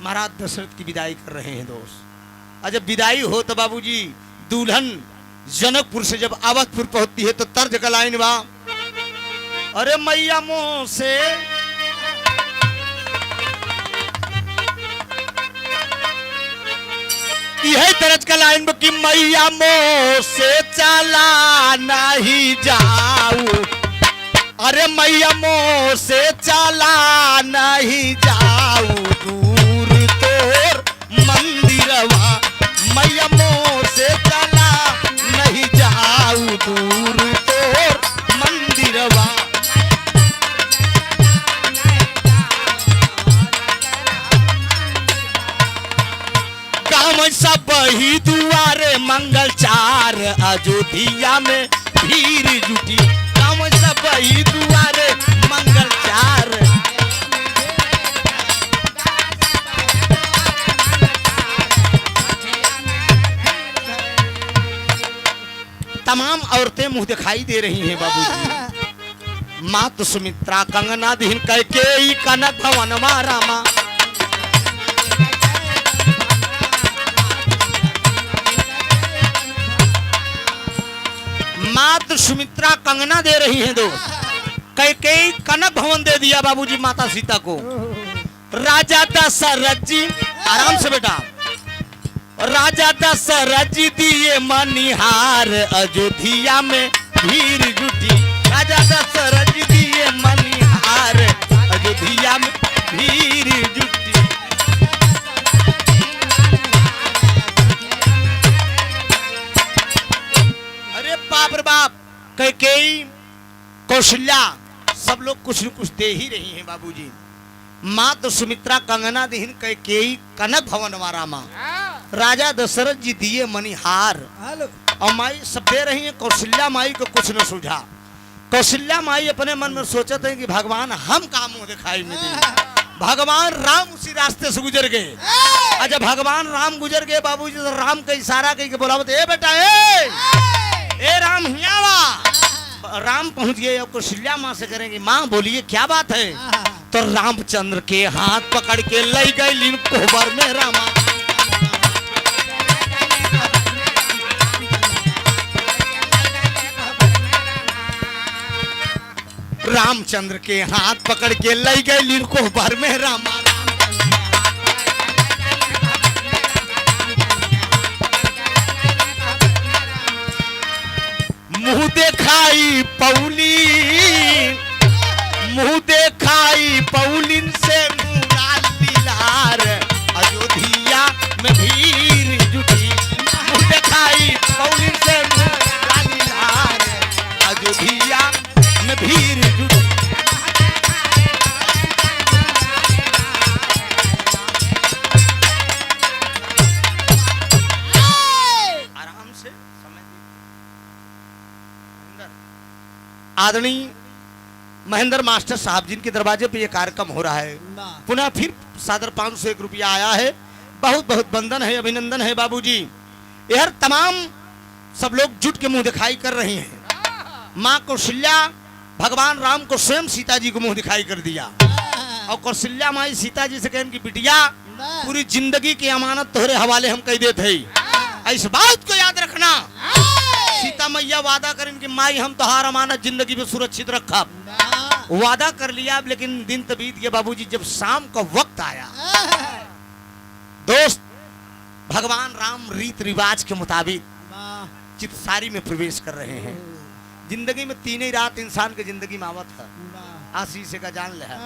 महाराज दशरथ की विदाई कर रहे हैं। दोस्त जब विदाई हो तो बाबूजी दुल्हन जनकपुर से जब अवधपुर पहुंचती है तो तर्ज का लाइन बा। अरे मैया मोह से यही तरज का लाइन की मैया मोह से चला नहीं जाऊ। अरे मैया मोह से चला नहीं जाऊ दूर तोर मंदिरवा। मैया मोह से चला नहीं जाऊ दूर तोर मंदिरवा। सब ही दुआरे मंगल चार अयोध्या में भीड़ जुटी। गाँव सब ही दुआरे मंगल चार। तमाम औरतें मुंह दिखाई दे रही हैं बाबूजी। मात सुमित्रा कंगना दीन कैकेयी कनक भवन रामा। माता सुमित्रा कंगना दे रही हैं। दोस्त कैकेयी कनक भवन दे दिया बाबूजी माता सीता को। राजा दशरथ जी आराम से बेटा। राजा दशरथ जी दिए मनिहार अयोध्या में भीड़ जुटी। राजा दशरथ जी दिए मनिहार अयोध्या में भीड़ जुटी। अरे बाप रे बाप कैकेयी कौशल्या सब लोग कुछ न कुछ दे ही रही हैं बाबूजी। माँ तो सुमित्रा कंगना दीन कैकेयी कनक भवन रामा, राजा दशरथ जी दिए मणिहार, और माई सब दे रही है। कौशल्या माई को कुछ न सूझा। कौशल्या माई अपने मन में सोचते हैं कि भगवान हम का मुंह दिखाई में दें। भगवान राम उसी रास्ते से गुजर गए। और जब भगवान राम गुजर गए बाबूजी तो राम का इशारा करके बोला, ए बेटा ए राम हियावा। राम पहुंच गए। अब कौशल्या माँ से करेंगे, माँ बोलिए क्या बात है। तो रामचंद्र के हाथ पकड़ के ले गई कोहबर में रामा। रामचंद्र के हाथ पकड़ के ले गई कोहबर में रामा। मुंह देखाई पौली, मुंह देखाई पौलिन से मुरा लीलार, अयोध्या में भीड़ जुटी। मुंह देखाई पौलिन से मुरा लीलार, अयोध्या में भीड़ जुटी। आराम से समय आदरणीय महेंद्र मास्टर साहब जिनके दरवाजे पे ये कार्यक्रम हो रहा है, पुनः फिर सादर 501 रुपया आया है। बहुत बहुत वंदन है, अभिनंदन है बाबूजी। यह तमाम सब लोग जुट के मुंह दिखाई कर रहे हैं। माँ कौशल्या भगवान राम को स्वयं सीता जी को मुंह दिखाई कर दिया। और कौशल्या माई सीता जी से कहन की बिटिया पूरी जिंदगी की अमानत तुम्हारे हवाले हम कह देते हैं, इस बात को याद रखना। सीता मैया वादा करें कि माई हम तोहार अमानत जिंदगी में सुरक्षित रखा। वादा कर लिया, लेकिन दिन तो बीत गया बाबूजी। जब शाम का वक्त आया दोस्त, भगवान राम रीत रिवाज के मुताबिक चितसारी में प्रवेश कर रहे हैं। जिंदगी में तीन ही रात इंसान की जिंदगी में आवत है, आशीष का जान ले है।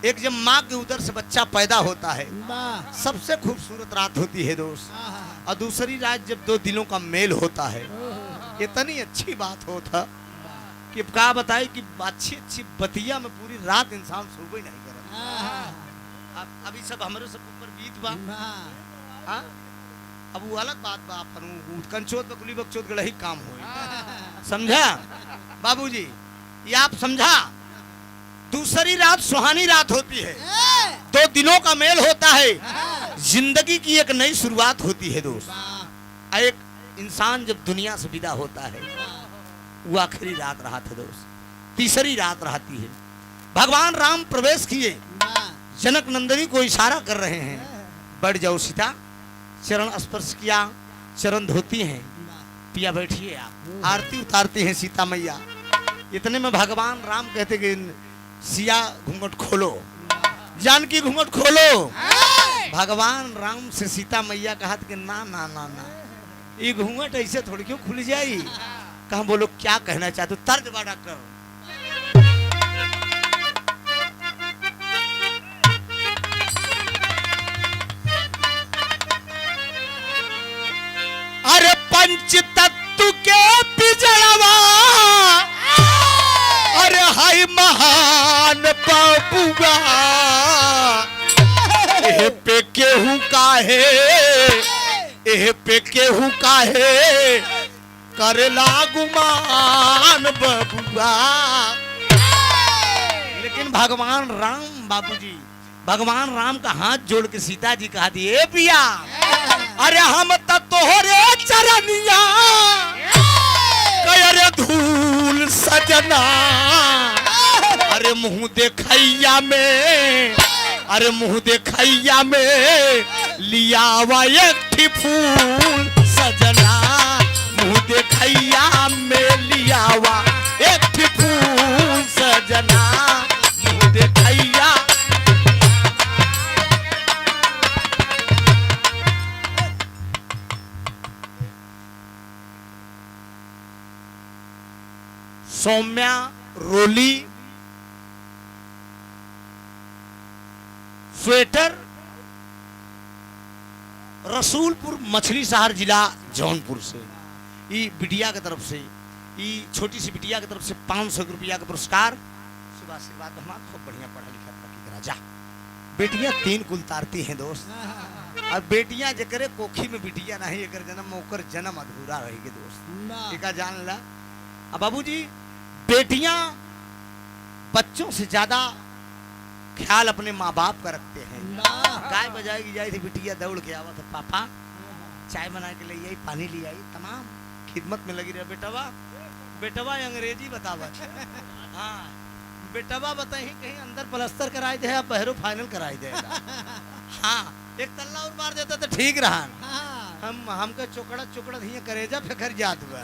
एक जब माँ के उदर से बच्चा पैदा होता है, सबसे खूबसूरत रात होती है दोस्त। और दूसरी रात जब दो दिलों का मेल होता है, इतनी अच्छी बात होता कि क्या बताए कि अच्छी अच्छी बतिया में पूरी रात इंसान सो ही नहीं कर। अभी सब हमारे सब ऊपर बीत बा, अब वो अलग बात बा। कंचोत बकुली बकचोत गड़ा ही काम हो, समझा बाबूजी? ये आप समझा? दूसरी रात सुहानी रात होती है, दो दिलों का मेल होता है, जिंदगी की एक नई शुरुआत होती है दोस्त। एक इंसान जब दुनिया से विदा होता है, वो आखिरी रात रहा था दोस्त, तीसरी रात रहती है। भगवान राम प्रवेश किए, जनक नंदिनी को इशारा कर रहे हैं, बढ़ जाओ सीता। चरण स्पर्श किया, चरण धोती हैं, पिया बैठिए आप। आरती उतारती हैं सीता मैया। इतने में भगवान राम कहते कि सिया घूंघट खोलो, जानकी घूंघट खोलो। भगवान राम से सीता मैया कहा कि ना ना ना ना, ये घूंघट ऐसे थोड़ी क्यों खुल जाई। कहा बोलो क्या कहना चाहते हो, तर्ज बा डॉक्टर। अरे पंच तत्व के पिजड़वा, अरे हाय महान बाबुआ, एह पे केहू काहे, एह पे केहू काहे करेला गुमान बबुआ। लेकिन भगवान राम बाबूजी, भगवान राम का हाथ जोड़ के सीता जी कहा दिए, पिया अरे हम तो तोहरे चरनिया, अरे धूल सजना, अरे मुंह देखैया में, अरे मुंह देखैया में लियावा एक फूल सजना, मुंह देखैया में लियावा एक फूल सजना, मुंह देखैया। सौम्या रोली स्वेटर, रसूलपुर मछली शहर जिला जौनपुर से, ई बिटिया की तरफ से, ई छोटी सी बिटिया की तरफ से 500 रुपया का पुरस्कार खूब आशीर्वाद हमारा, खूब बढ़िया पढ़ा लिखा तरक्की करा जा। बेटियां 3 कुल तारती हैं दोस्त, और बेटियां जकरे कोखी में बिटिया नहीं एकर जन्म ओकर जन्म अधूरा रहेगी दोस्त, एका जान ला। अब बाबूजी बेटियां बच्चों से ज्यादा ख्याल अपने माँ बाप का रखते हैं। गाय बजाएगी जाए थी बिटिया दौड़ के आवा था, पापा चाय बना के ले आई, पानी ले आई, तमाम खिदमत में लगी रहे। बेटवा बेटवा अंग्रेजी बतावा, हाँ बेटवा बताई कहीं अंदर प्लास्टर कराई दे, बहरो फाइनल कराई दे। हाँ एक तल्ला और मार देता तो ठीक रहा। हमके चुकड़ा चुकड़ा हिया करेजा फेंकर जात हुआ,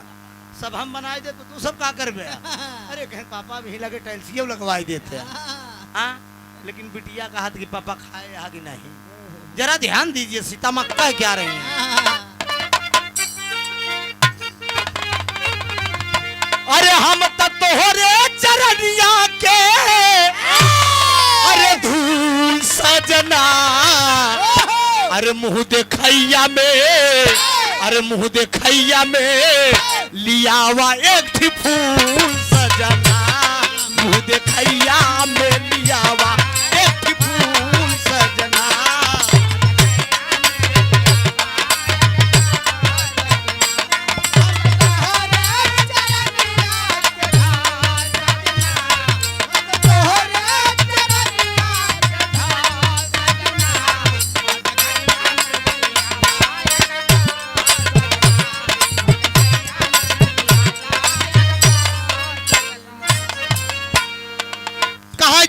सब हम बनाए दे तो तू सब का कर बे। अरे कहीं पापा भी लगे टाइल्सिया लगवाई देते। हाँ लेकिन बिटिया का हाथ कि पापा खाए यहाँ की नहीं, जरा ध्यान दीजिए सीता माँ कह क्या रही हैं। अरे हम तोहरे चरनिया के अरे धूल सजना, अरे मुँह देखैया में, अरे मुँह देखैया में लियावा एक थी फूल सजना, मुँह देखैया में लियावा एक थी फूल सजना।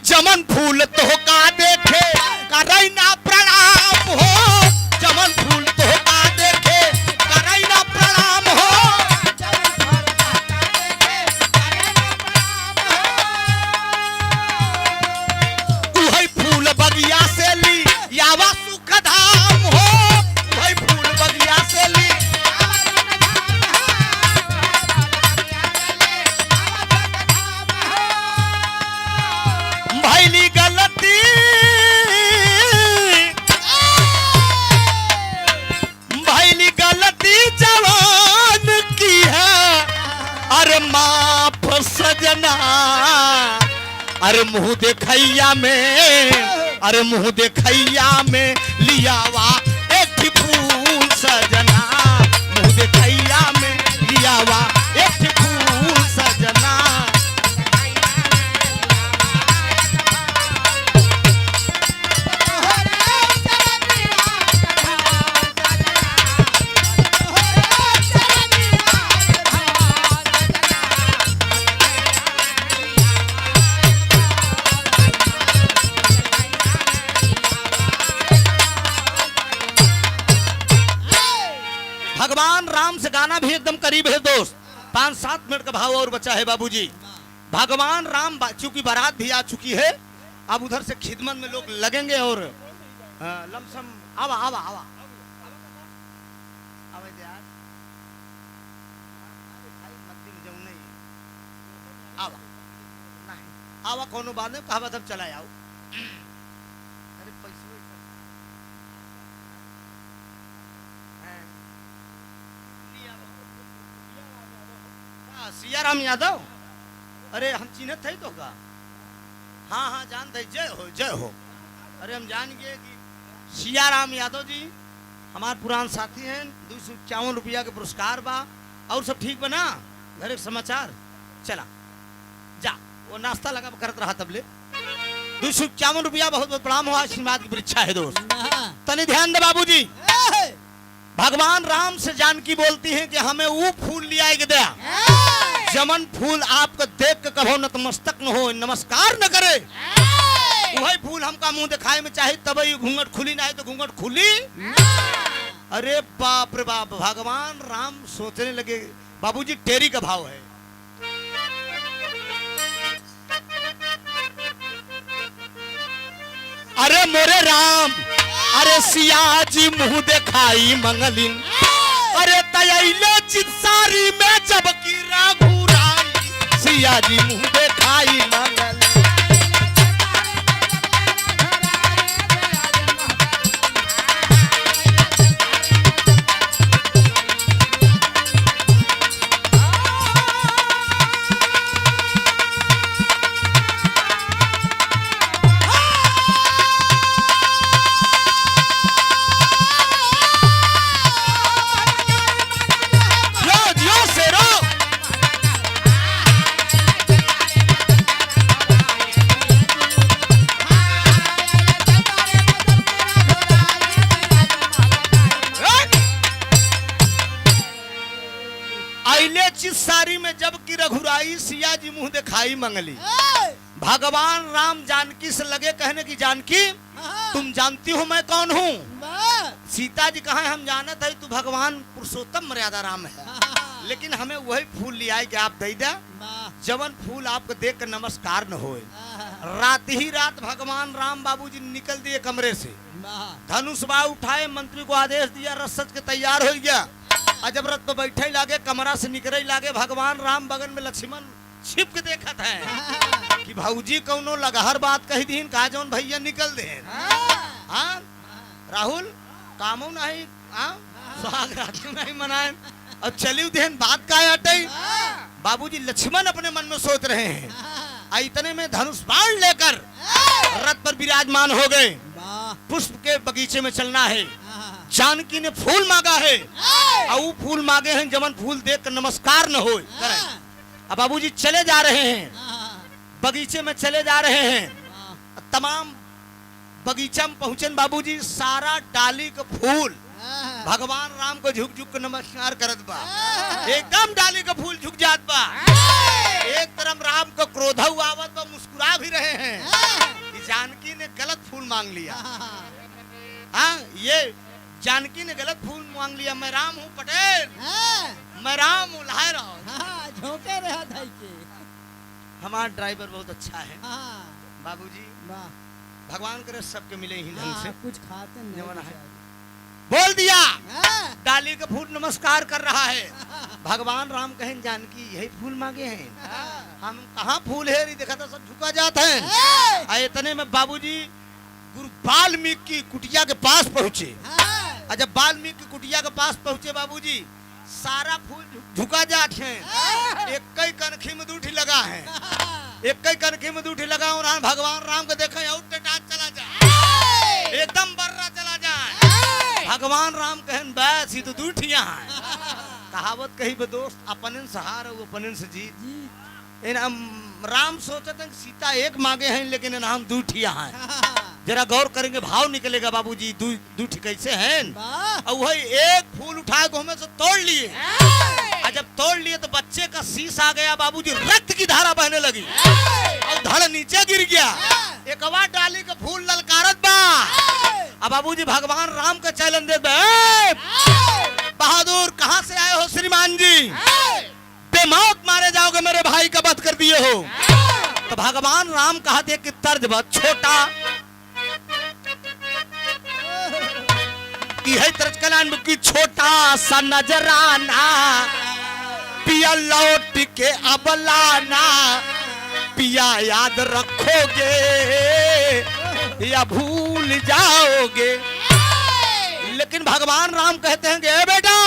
चमन फूल तो का देखे करई ना प्रणाम हो, चमन फूल तो का देखे करई ना प्रणाम हो। उहई फूल बगिया से ली यावा सुख धाम हो, उहई फूल बगिया से ली भैली गलती, भैली गलती जवान की है, अरे माफ सजना, अरे मुँह देखैया में, अरे मुँह देखैया में लियावा एक फूल सजना, मुँह देखैया में लियावा एक फूल सजना। भगवान राम से गाना भी एकदम करीब है दोस्त, 5-7 मिनट का भाव और बचा है बाबूजी। भगवान राम चूंकि बारात भी आ चुकी है, अब उधर से खिदमत में लोग लगेंगे और लमसम आवा आवा आवा आवा आवा कोनो बात नहीं, कहा तब चला आओ। अरे सियाराम यादव, अरे हम चिन्हत थे तो का, हाँ हाँ जान थे, जय हो जय हो। अरे हम जान गए कि सियाराम यादव जी हमारे पुरान साथी हैं, 251 रुपया के पुरस्कार बा, और सब ठीक बना घर एक समाचार चला जा, वो नाश्ता लगा करत रहा तबले। 251 रुपया बहुत बहुत प्रणाम हुआ, आशीर्वाद की परीक्षा है दोस्त। तनी ध्यान दे बाबूजी, भगवान राम से जानकी बोलती है कि हमें वो फूल लिया के दया, जमन फूल आपको देख के कभो नतमस्तक न हो, नमस्कार न करे, वही फूल हमका मुंह दिखाए में चाहे तब ही घूंघट खुली ना है तो घूंघट खुली। अरे बाप रे बाप, भगवान राम सोचने लगे बाबूजी टेरी का भाव है। अरे मोरे राम, अरे सिया जी मुंह दिखाई मंगलिन, अरे तयले चित्सारी में जब की राघुराई, सिया जी मुंह दिखाई मंगलिन। उचित सारी में जब की रघुराई सिया जी मुंह दिखाई मंगली। भगवान राम जानकी से लगे कहने की जानकी तुम जानती हो मैं कौन हूँ? सीता जी कहा हम जानत है तू भगवान पुरुषोत्तम मर्यादा राम है, लेकिन हमें वही फूल लिया है कि आप दे दे जवन फूल आपको देख कर नमस्कार न होए। रात ही रात भगवान राम बाबूजी निकल दिए कमरे से, धनुष बाण उठाए, मंत्री को आदेश दिया, रथ सज के तैयार हो गया। और जब रथ पे बैठे लागे, कमरा से निकले लागे, भगवान राम बगन में लक्ष्मण छिप के देखत है कि भौजी कौनो लगहर बात कही दीन का जौन भैया निकल दे। हाँ राहुल कामो नहीं, सुहाग रात नहीं मनाए और चली देन बात का हटे। बाबूजी लक्ष्मण अपने मन में सोच रहे हैं। इतने में धनुष बाण लेकर रथ पर विराजमान हो गए। पुष्प के बगीचे में चलना है। जानकी ने फूल मांगा है और वो फूल मांगे हैं जमन फूल देखकर नमस्कार न हो। अब बाबूजी चले जा रहे हैं, बगीचे में चले जा रहे हैं। तमाम बगीचा में पहुंचे बाबूजी, सारा डाली का फूल भगवान राम को झुक झुक कर नमस्कार करत बा। एकदम डाली का फूल झुक जात बा। एक तरफ राम को क्रोध आवत बा, मुस्कुरा भी रहे हैं कि जानकी ने गलत फूल मांग लिया। हाँ ये जानकी ने गलत फूल मांग लिया। मैं राम हूँ पटेल, मैं राम हूँ लहरा। झोंके रहा था के हमारा ड्राइवर बहुत अच्छा है। बाबूजी भगवान करे सबके मिले ही ढंग से। कुछ खाते नहीं बोल दिया। डाली का फूल नमस्कार कर रहा है। भगवान राम कहें जानकी यही फूल मांगे हैं, हम कहाँ फूल है नहीं देखा था, सब झुका जाता है। इतने में बाबूजी गुरु वाल्मीकि की कुटिया के पास पहुँचे। जब वाल्मीकि की कुटिया के पास पहुँचे बाबूजी, सारा फूल झुका जाते हैं। एक कई कनखी में दूठी लगा है, एक कई कनखी में दूठी लगा और भगवान राम को देखे चला जाए, एकदम बर्रा चला जाए। भगवान राम कहन बस ये तो दूठिया है। कहावत कही बे दोस्त, अपने सहार वो अपने से जीत। इन राम सोचते हैं सीता एक मांगे हैं लेकिन नाम दूठिया है। जरा गौर करेंगे भाव निकलेगा बाबूजी दूठी कैसे हैं। और वही एक फूल उठाए को हमें से तोड़ लिए। जब तोड़ लिए तो बच्चे का शीश आ गया बाबूजी, रक्त की धारा बहने लगी और धड़ नीचे गिर गया। एक बार डाली का फूल ललकारत बा। अब बाबूजी भगवान राम का चैलेंज दे, बहादुर कहाँ से आए हो श्रीमान जी, बेमौत मारे जाओगे, मेरे भाई का वध कर दिए हो। तो भगवान राम कहते कि तर्ज बहुत छोटा है, तर्ज कलान की छोटा सा नजराना, पिया लौट के अब लाना, पिया याद रखोगे या भूल जाओगे। लेकिन भगवान राम कहते हैं कि ए बेटा,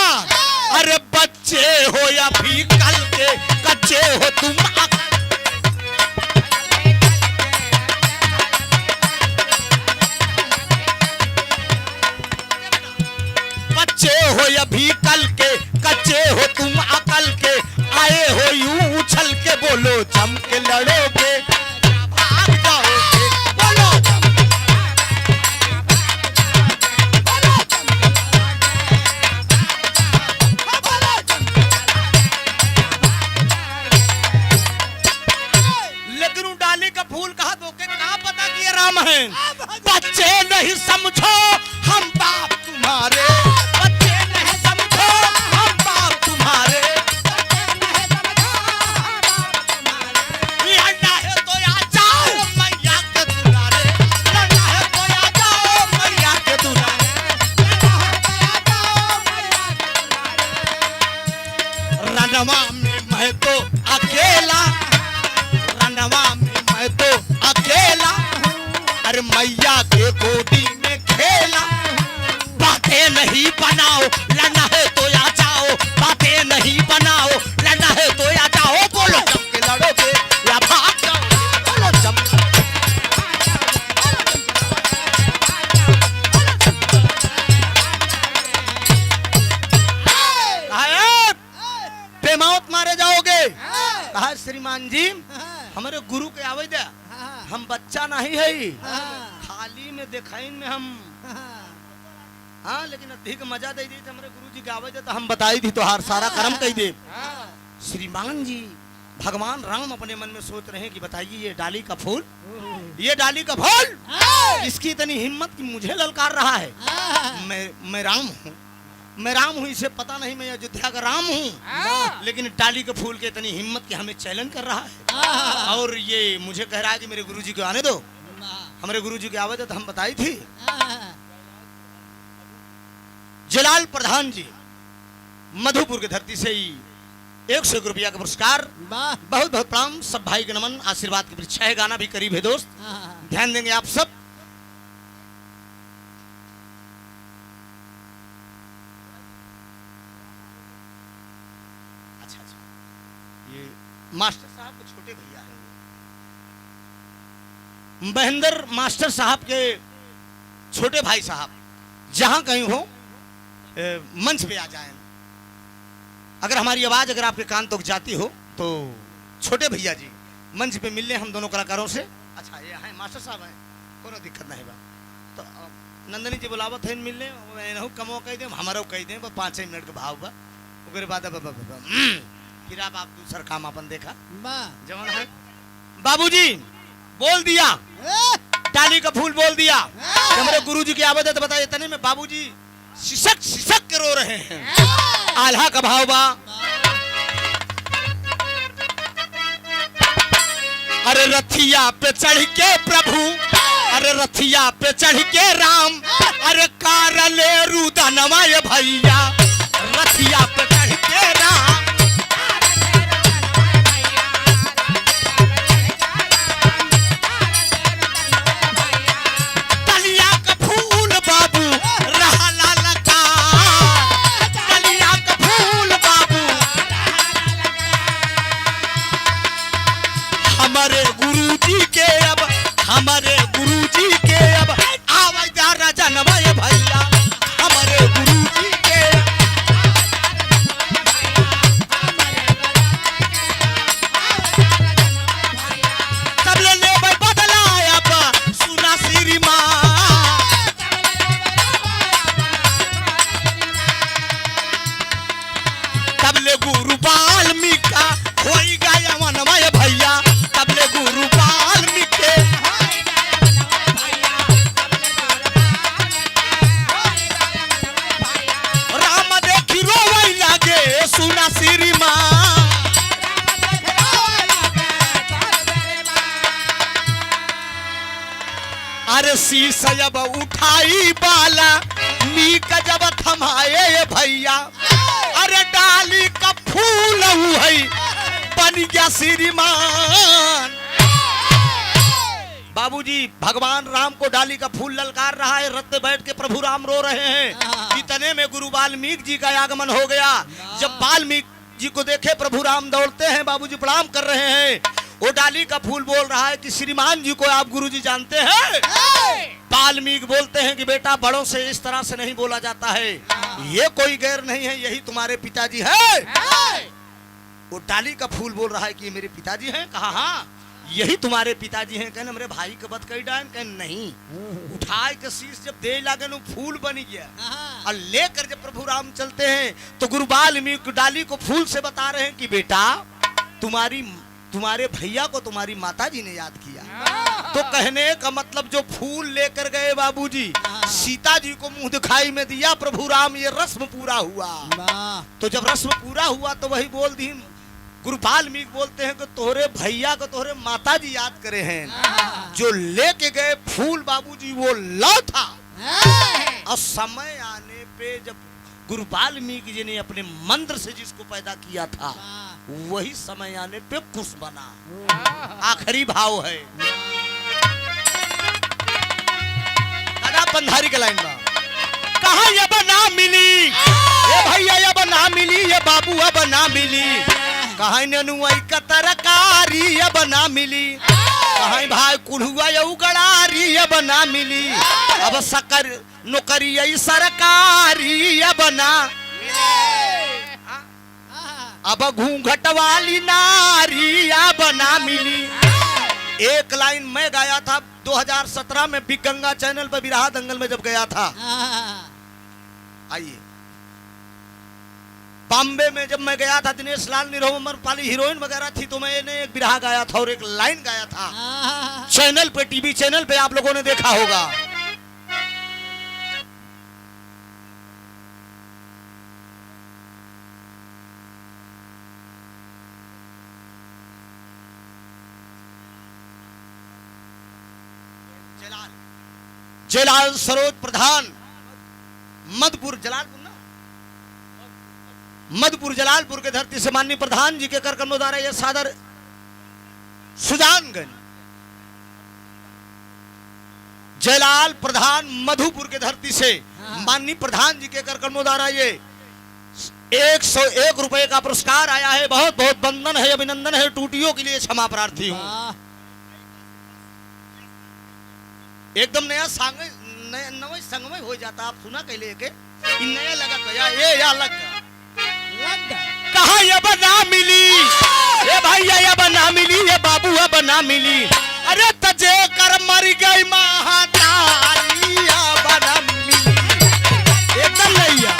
अरे बच्चे हो या भी कल के कच्चे हो तुम, बच्चे हो या भी कल के कच्चे हो तुम, अकल के आए हो यूं उछल के, बोलो जम के लड़ोगे भाग जाओगे, बोलो लेकिन उन डाली का फूल कहा दो के कहा पता कि ये राम है। बच्चे नहीं समझो हम बाप तुम्हारे, बच्चे नहीं समझो हम बाप तुम्हारे, लड़ना है तो आ जाओ मैया के दुलारे, लड़ना है तो आ जाओ मैया के दुलारे, रनवा में मैं तो अकेला, रनवा में मैं तो अकेला, अरे मैया के गोदी में खेला। बातें नहीं बनाओ, लड़ना है तो आ जाओ, बातें नहीं बनाओ, लड़ना है तो आ जाओ, बोलो जम के लड़ोगे या भाग जाओ, बोलो जम बेमौत मारे जाओगे। कहा श्रीमान जी हमारे गुरु के आवे दे, हम बच्चा नहीं है, खाली में देखाइन में हम, हाँ लेकिन अधिक मजा दे दी हमारे गुरु जी के आवे दे तो हम बताई थी तो हार सारा कर्म कही दे। श्रीमान जी भगवान राम अपने मन में सोच रहे हैं कि बताइए ये डाली का फूल, ये डाली का फूल इसकी इतनी हिम्मत कि मुझे ललकार रहा है। मैं राम हूँ, मैं राम हूँ, इसे पता नहीं मैं अयोध्या का राम हूँ, लेकिन डाली के फूल की इतनी हिम्मत कि हमें चैलेंज कर रहा है और ये मुझे कह रहा है कि मेरे गुरुजी को आने दो। हमारे गुरुजी की आवाज हम बताई थी। जलाल प्रधान जी मधुपुर की धरती से ही 101 रुपया का पुरस्कार। बहुत बहुत प्रणाम, सब भाई के नमन, आशीर्वाद की परीक्षा है। गाना भी करीब है दोस्त, ध्यान देंगे आप सब। अच्छा अच्छा, ये मास्टर साहब के छोटे भैया हैं, महेंद्र मास्टर साहब के छोटे भाई साहब, जहां कहीं हो मंच पे आ जाएं। अगर हमारी आवाज अगर आपके कान तक जाती हो तो छोटे भैया जी मंच पे मिल लें हम दोनों कलाकारों से। अच्छा ये हैं मास्टर साहब हैं, कोनो दिक्कत नहीं बा। तो नंदनी जी बुलावत है मिल लें, एनहु कमो कह दें, हमारा कह दें, 5 मिनट का भाव बा। ओकरे बाद फिर आप दूसरा काम अपन देखा जवान है। बाबूजी बोल दिया, डाली का फूल बोल दिया। हमारे गुरुजी की आवाज है तो बताइए, तने में बाबूजी सिसक सिसक के रो रहे हैं। आल्हा का भाव बा। अरे रथिया पे चढ़ के प्रभु, अरे रथिया पे चढ़ के राम, अरे कारले रूदा नवाय भैया, रथिया पे चढ़ के राम। कलिया का फूल बाबू रहा ललका, कलिया का फूल बाबू। हमारे गुरुजी के अब, हमारे गुरुजी के अब आवाज जा राजा नवाय भैया, हमारे गुरुजी के। तब ले ले बदलाया बा सुना श्रीमान, तब ले गुरु वाल्मीकि होई गया वनमय भैया, तब ले गुरु वाल्मीकि। राम देखी रोवै लागे सुना श्रीमान। अरे शीश जब उठाई बाला मीक जब थमाए भैया, अरे डाली का फूल है बन गया श्रीमान। बाबूजी भगवान राम को डाली का फूल ललकार रहा है, रथ पे बैठ के प्रभु राम रो रहे हैं। इतने में गुरु वाल्मीकि जी का आगमन हो गया। जब वाल्मीकि जी को देखे प्रभु राम दौड़ते हैं, बाबूजी प्रणाम कर रहे हैं। वो डाली का फूल बोल रहा है कि श्रीमान जी को आप गुरुजी जानते हैं? वाल्मीकि बोलते हैं कि बेटा बड़ों से इस तरह से नहीं बोला जाता है, ये कोई गैर नहीं है, यही तुम्हारे पिताजी है। वो डाली का फूल बोल रहा है कि ये मेरे पिताजी हैं। कहा हाँ यही तुम्हारे पिताजी हैं। कहने मेरे भाई के बत कई डायन, कहने नहीं। उठाए के शीश जब दे लागे नु फूल बनी गया और लेकर जब प्रभु राम चलते हैं तो गुरु वाल्मीकि डाली को फूल से बता रहे हैं कि बेटा तुम्हारे भैया को तुम्हारी माताजी ने याद किया। तो कहने का मतलब जो फूल लेकर गए बाबूजी सीता जी को मुंह दिखाई में दिया प्रभु राम, ये रस्म पूरा हुआ। तो जब रस्म पूरा हुआ तो वही बोल दी गुरु वाल्मीकि बोलते हैं कि तोहरे भैया को तोहरे माताजी याद करे हैं। जो लेके गए फूल बाबूजी वो लौ था। और समय आने पे जब गुरु वाल्मीकि जी ने अपने मंत्र से जिसको पैदा किया था वही समय आने पे कुश बना। आखिरी भाव है दादा पंधारी के लाइन में, कहा ये बना मिली, ये भैया ये बना मिली, ये बाबू अब ना मिली। कहा ननुआई का तरकारी अब ना मिली, कहा भाई कुढ़ुआ ये उगड़ारी अब ना मिली। अब सकर नौकरी यही सरकारी अब ना, अब घूंघट वाली नारी अब ना मिली। एक लाइन मैं गाया था 2017 में बिग गंगा चैनल पर बिरहा दंगल में जब गया था। आइए बॉम्बे में जब मैं गया था, दिनेश लाल निरहु अमरपाली हीरोइन वगैरह थी, तो मैंने एक बिरहा गाया था और एक लाइन गाया था। चैनल पे, टीवी चैनल पे आप लोगों ने देखा होगा। जलाल सरोज प्रधान, मधुपुर जलालपुर ना, मधुपुर जलालपुर के धरती से माननीय प्रधान जी के कर कमलों द्वारा यह सादर सुजानगंज जयलाल प्रधान मधुपुर के धरती से माननीय प्रधान जी के कर कमलों द्वारा ये 101 रुपए का पुरस्कार आया है। बहुत बहुत वंदन है, अभिनंदन है, टूटियों के लिए क्षमा प्रार्थी हूं। एकदम नया संगमय हो जाता। आप सुना कह लेके नया लगा गया ये या लग कहा ये बना मिली, ये भैया ये बना मिली, ये बाबू ये बना मिली। अरे तजे कर मर गई महातारी बना मिली, एकदम नहीं है।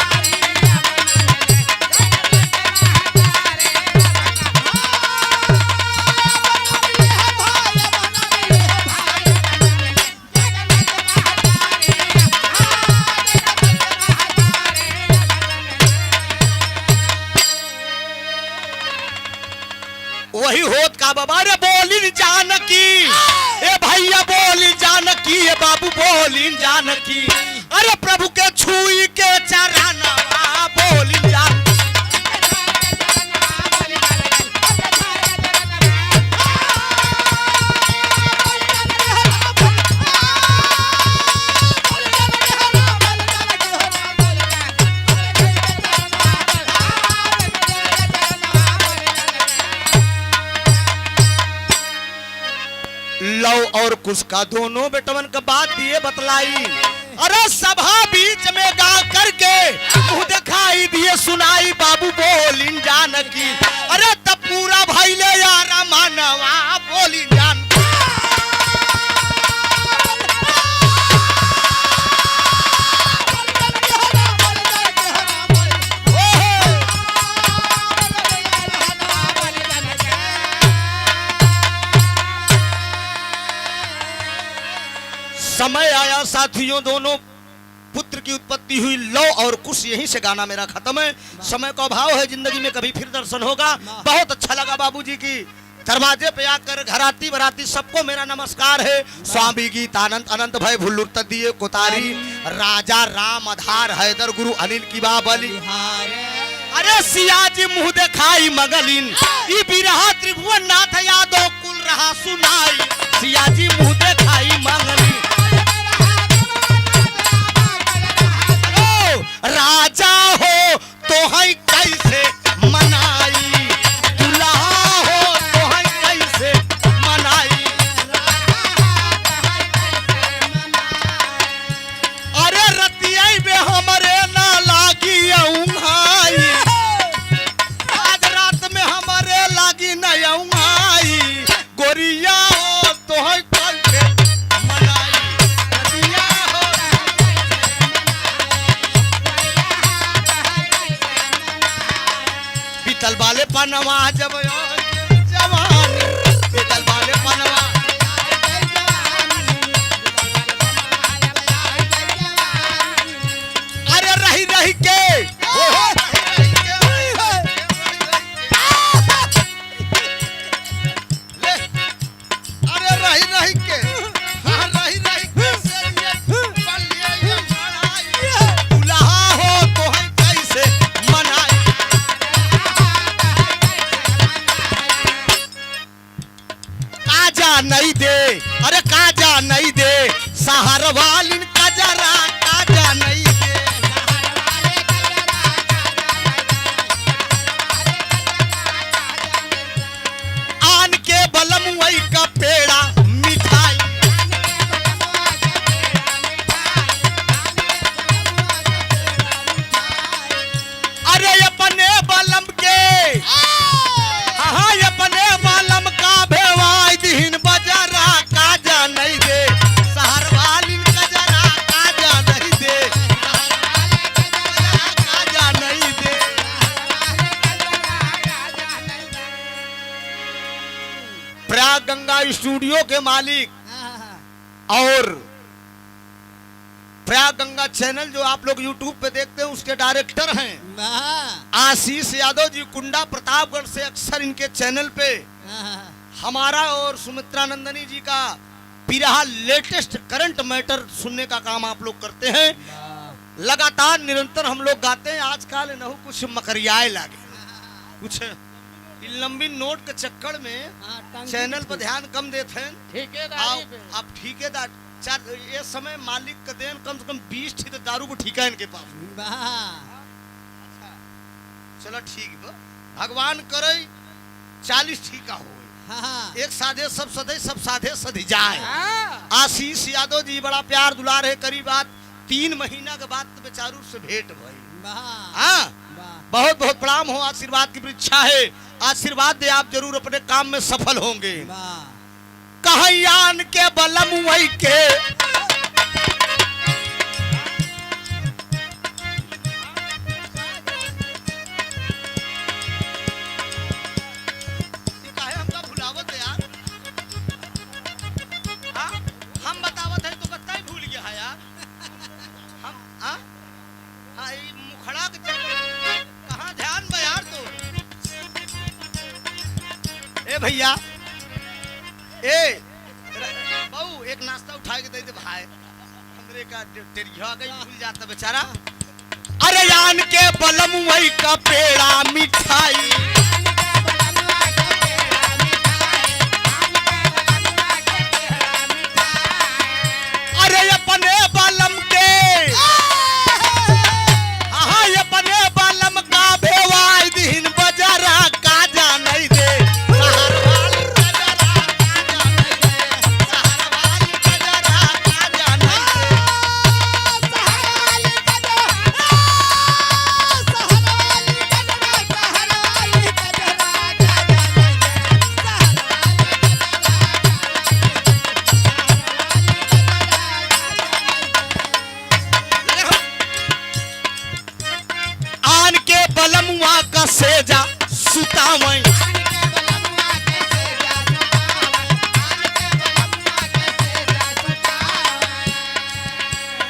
वही होत का बाबा रे बोली जानकी, ए भैया बोली जानकी, ए बाबू बोली जानकी। अरे प्रभु के छुई के चराना बोली जानकी। लव और कुछ का दोनों बेटवन का बात दिए बतलाई। अरे सभा बीच में गा करके मुंह दिखाई दिए सुनाई, बाबू बोलिन जानकी। अरे तब पूरा भाई ले यारा मानवा बोलिन जानकी। समय आया साथियों, दोनों पुत्र की उत्पत्ति हुई। लव और कुश, यहीं से गाना मेरा खत्म है। समय का अभाव है, जिंदगी में कभी फिर दर्शन होगा। बहुत अच्छा लगा बाबूजी की दरवाजे पे आकर घराती बराती सबको मेरा नमस्कार है। स्वामी गीतानंद अनंत भय भुल्लुर तदिये कोतारी, राजा राम आधार हैदर गुरु अनिल की बाबली। अरे सियाजी मुंह दिखाई मगलिन, ई बिरहा त्रिभुवन नाथ यादव कुल रहा सुनाई। सियाजी मुंह दिखाई मगलिन, राजा हो तो है कैसे मनाई, दुल्हा हो तो है कैसे मनाई। अरे रतिया में हमारे ना लागी उंघाई, आज रात में हमारे लागी न उंघाई। गोरिया हो तो है कैसे मनाई, रतिया हो बीतल वाले पनवा जब जवानी, बीतल वाले पनवा। अरे रही रही के अरे रही रही के दुल्हा हो तो है कैसे मनाई। काजा नहीं दे, अरे काजा नहीं दे, सहार वालिन कजरा काजा नहीं दे। आन के बलम वही का पेड़ा मिठाई। अरे अपने बलम के, हाँ अपने बलम का भेवाई दीन बजरा काजा नहीं दे, सहर वालिन कजरा स्टूडियो के मालिक और प्रयाग गंगा चैनल जो आप लोग यूट्यूब पे देखते हैं उसके डायरेक्टर हैं आशीष यादव जी कुंडा प्रतापगढ़ से। अक्सर इनके चैनल पे हमारा और सुमित्रा नंदनी जी का बिरहा लेटेस्ट करंट मैटर सुनने का काम आप लोग करते हैं। लगातार निरंतर हम लोग गाते हैं। आजकल नहु कुछ मकरियाए लागे, कुछ लंबी नोट के चक्कर में चैनल पर ध्यान कम देते हैं। आप ठेकेदार ये समय मालिक का देन कम से कम 20 ठीक दारू को ठीका इनके पास। चलो ठीक बा, भगवान करे 40 ठीका हो। एक साधे सब सधे, सब साधे सधी जाए। आशीष यादव जी बड़ा प्यार दुलार है। करीब 3 महीना के बाद तो बेचारू से भेंट भई। हाँ, बहुत बहुत प्रणाम हो। आशीर्वाद की परीक्षा है, आशीर्वाद दे आप जरूर अपने काम में सफल होंगे। कहयान के बलम वही के हमका भुलावत है यार। हम बतावत है तो बता ही भूल गया है यार। हम मुखड़ा के कहाँ ध्यान में यार। तो ए भैया, ए बहू एक नाश्ता उठा के दे दे भाई। हमरे का टेरिया गई भूल जाता बेचारा। अरे यान के बलम वही का पेड़ा मिठाई, अरे अपने बलम के हाँ अपने बलम का भेवाई दिन बजारा का जाने दे। बलमुआ का सेजा सुतावई,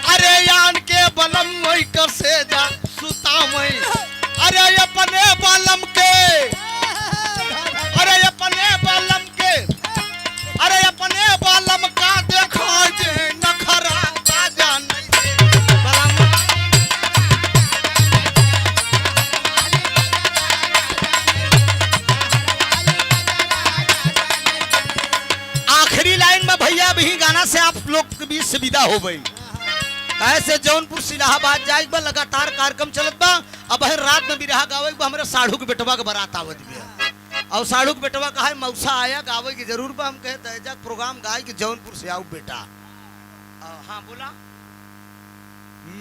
अरे यान के बलमुआ का सेजा सुतावई, अरे अपने बलम के, अरे अपने बलम के, अरे अपने बलम का देखो जे नखरा का जाने भैया। भी गाना से आप लोग के बीच से विदा हो गई। ऐसे जौनपुर से इलाहाबाद जाए बा लगातार कार्यक्रम चलत बा। अब रात में बिरहा गावे बा हमारे साढ़ू के बेटवा के बारात आवत बा। और साढ़ू के बेटवा कहा मौसा आया गावे की जरूर बा। हम कहे दहेजा प्रोग्राम गाय कि जौनपुर से आओ बेटा। हाँ बोला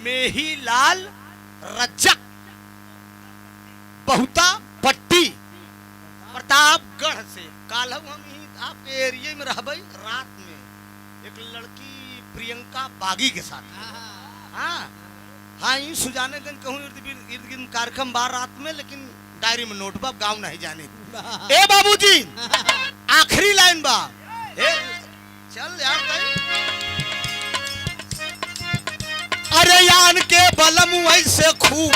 मेही लाल रजक बहुता पट्टी प्रतापगढ़ से। काल हम आपके एरिया में रह रात में एक लड़की प्रियंका बागी के साथ। हाँ सुजानेगंज कहूँ इर्द गिर्द कार्यक्रम बार रात में, लेकिन डायरी में नोट बा गाँव नहीं जाने। ए बाबूजी आखिरी लाइन बा। चल यार भाई। अरे यान के बलम वैसे खूब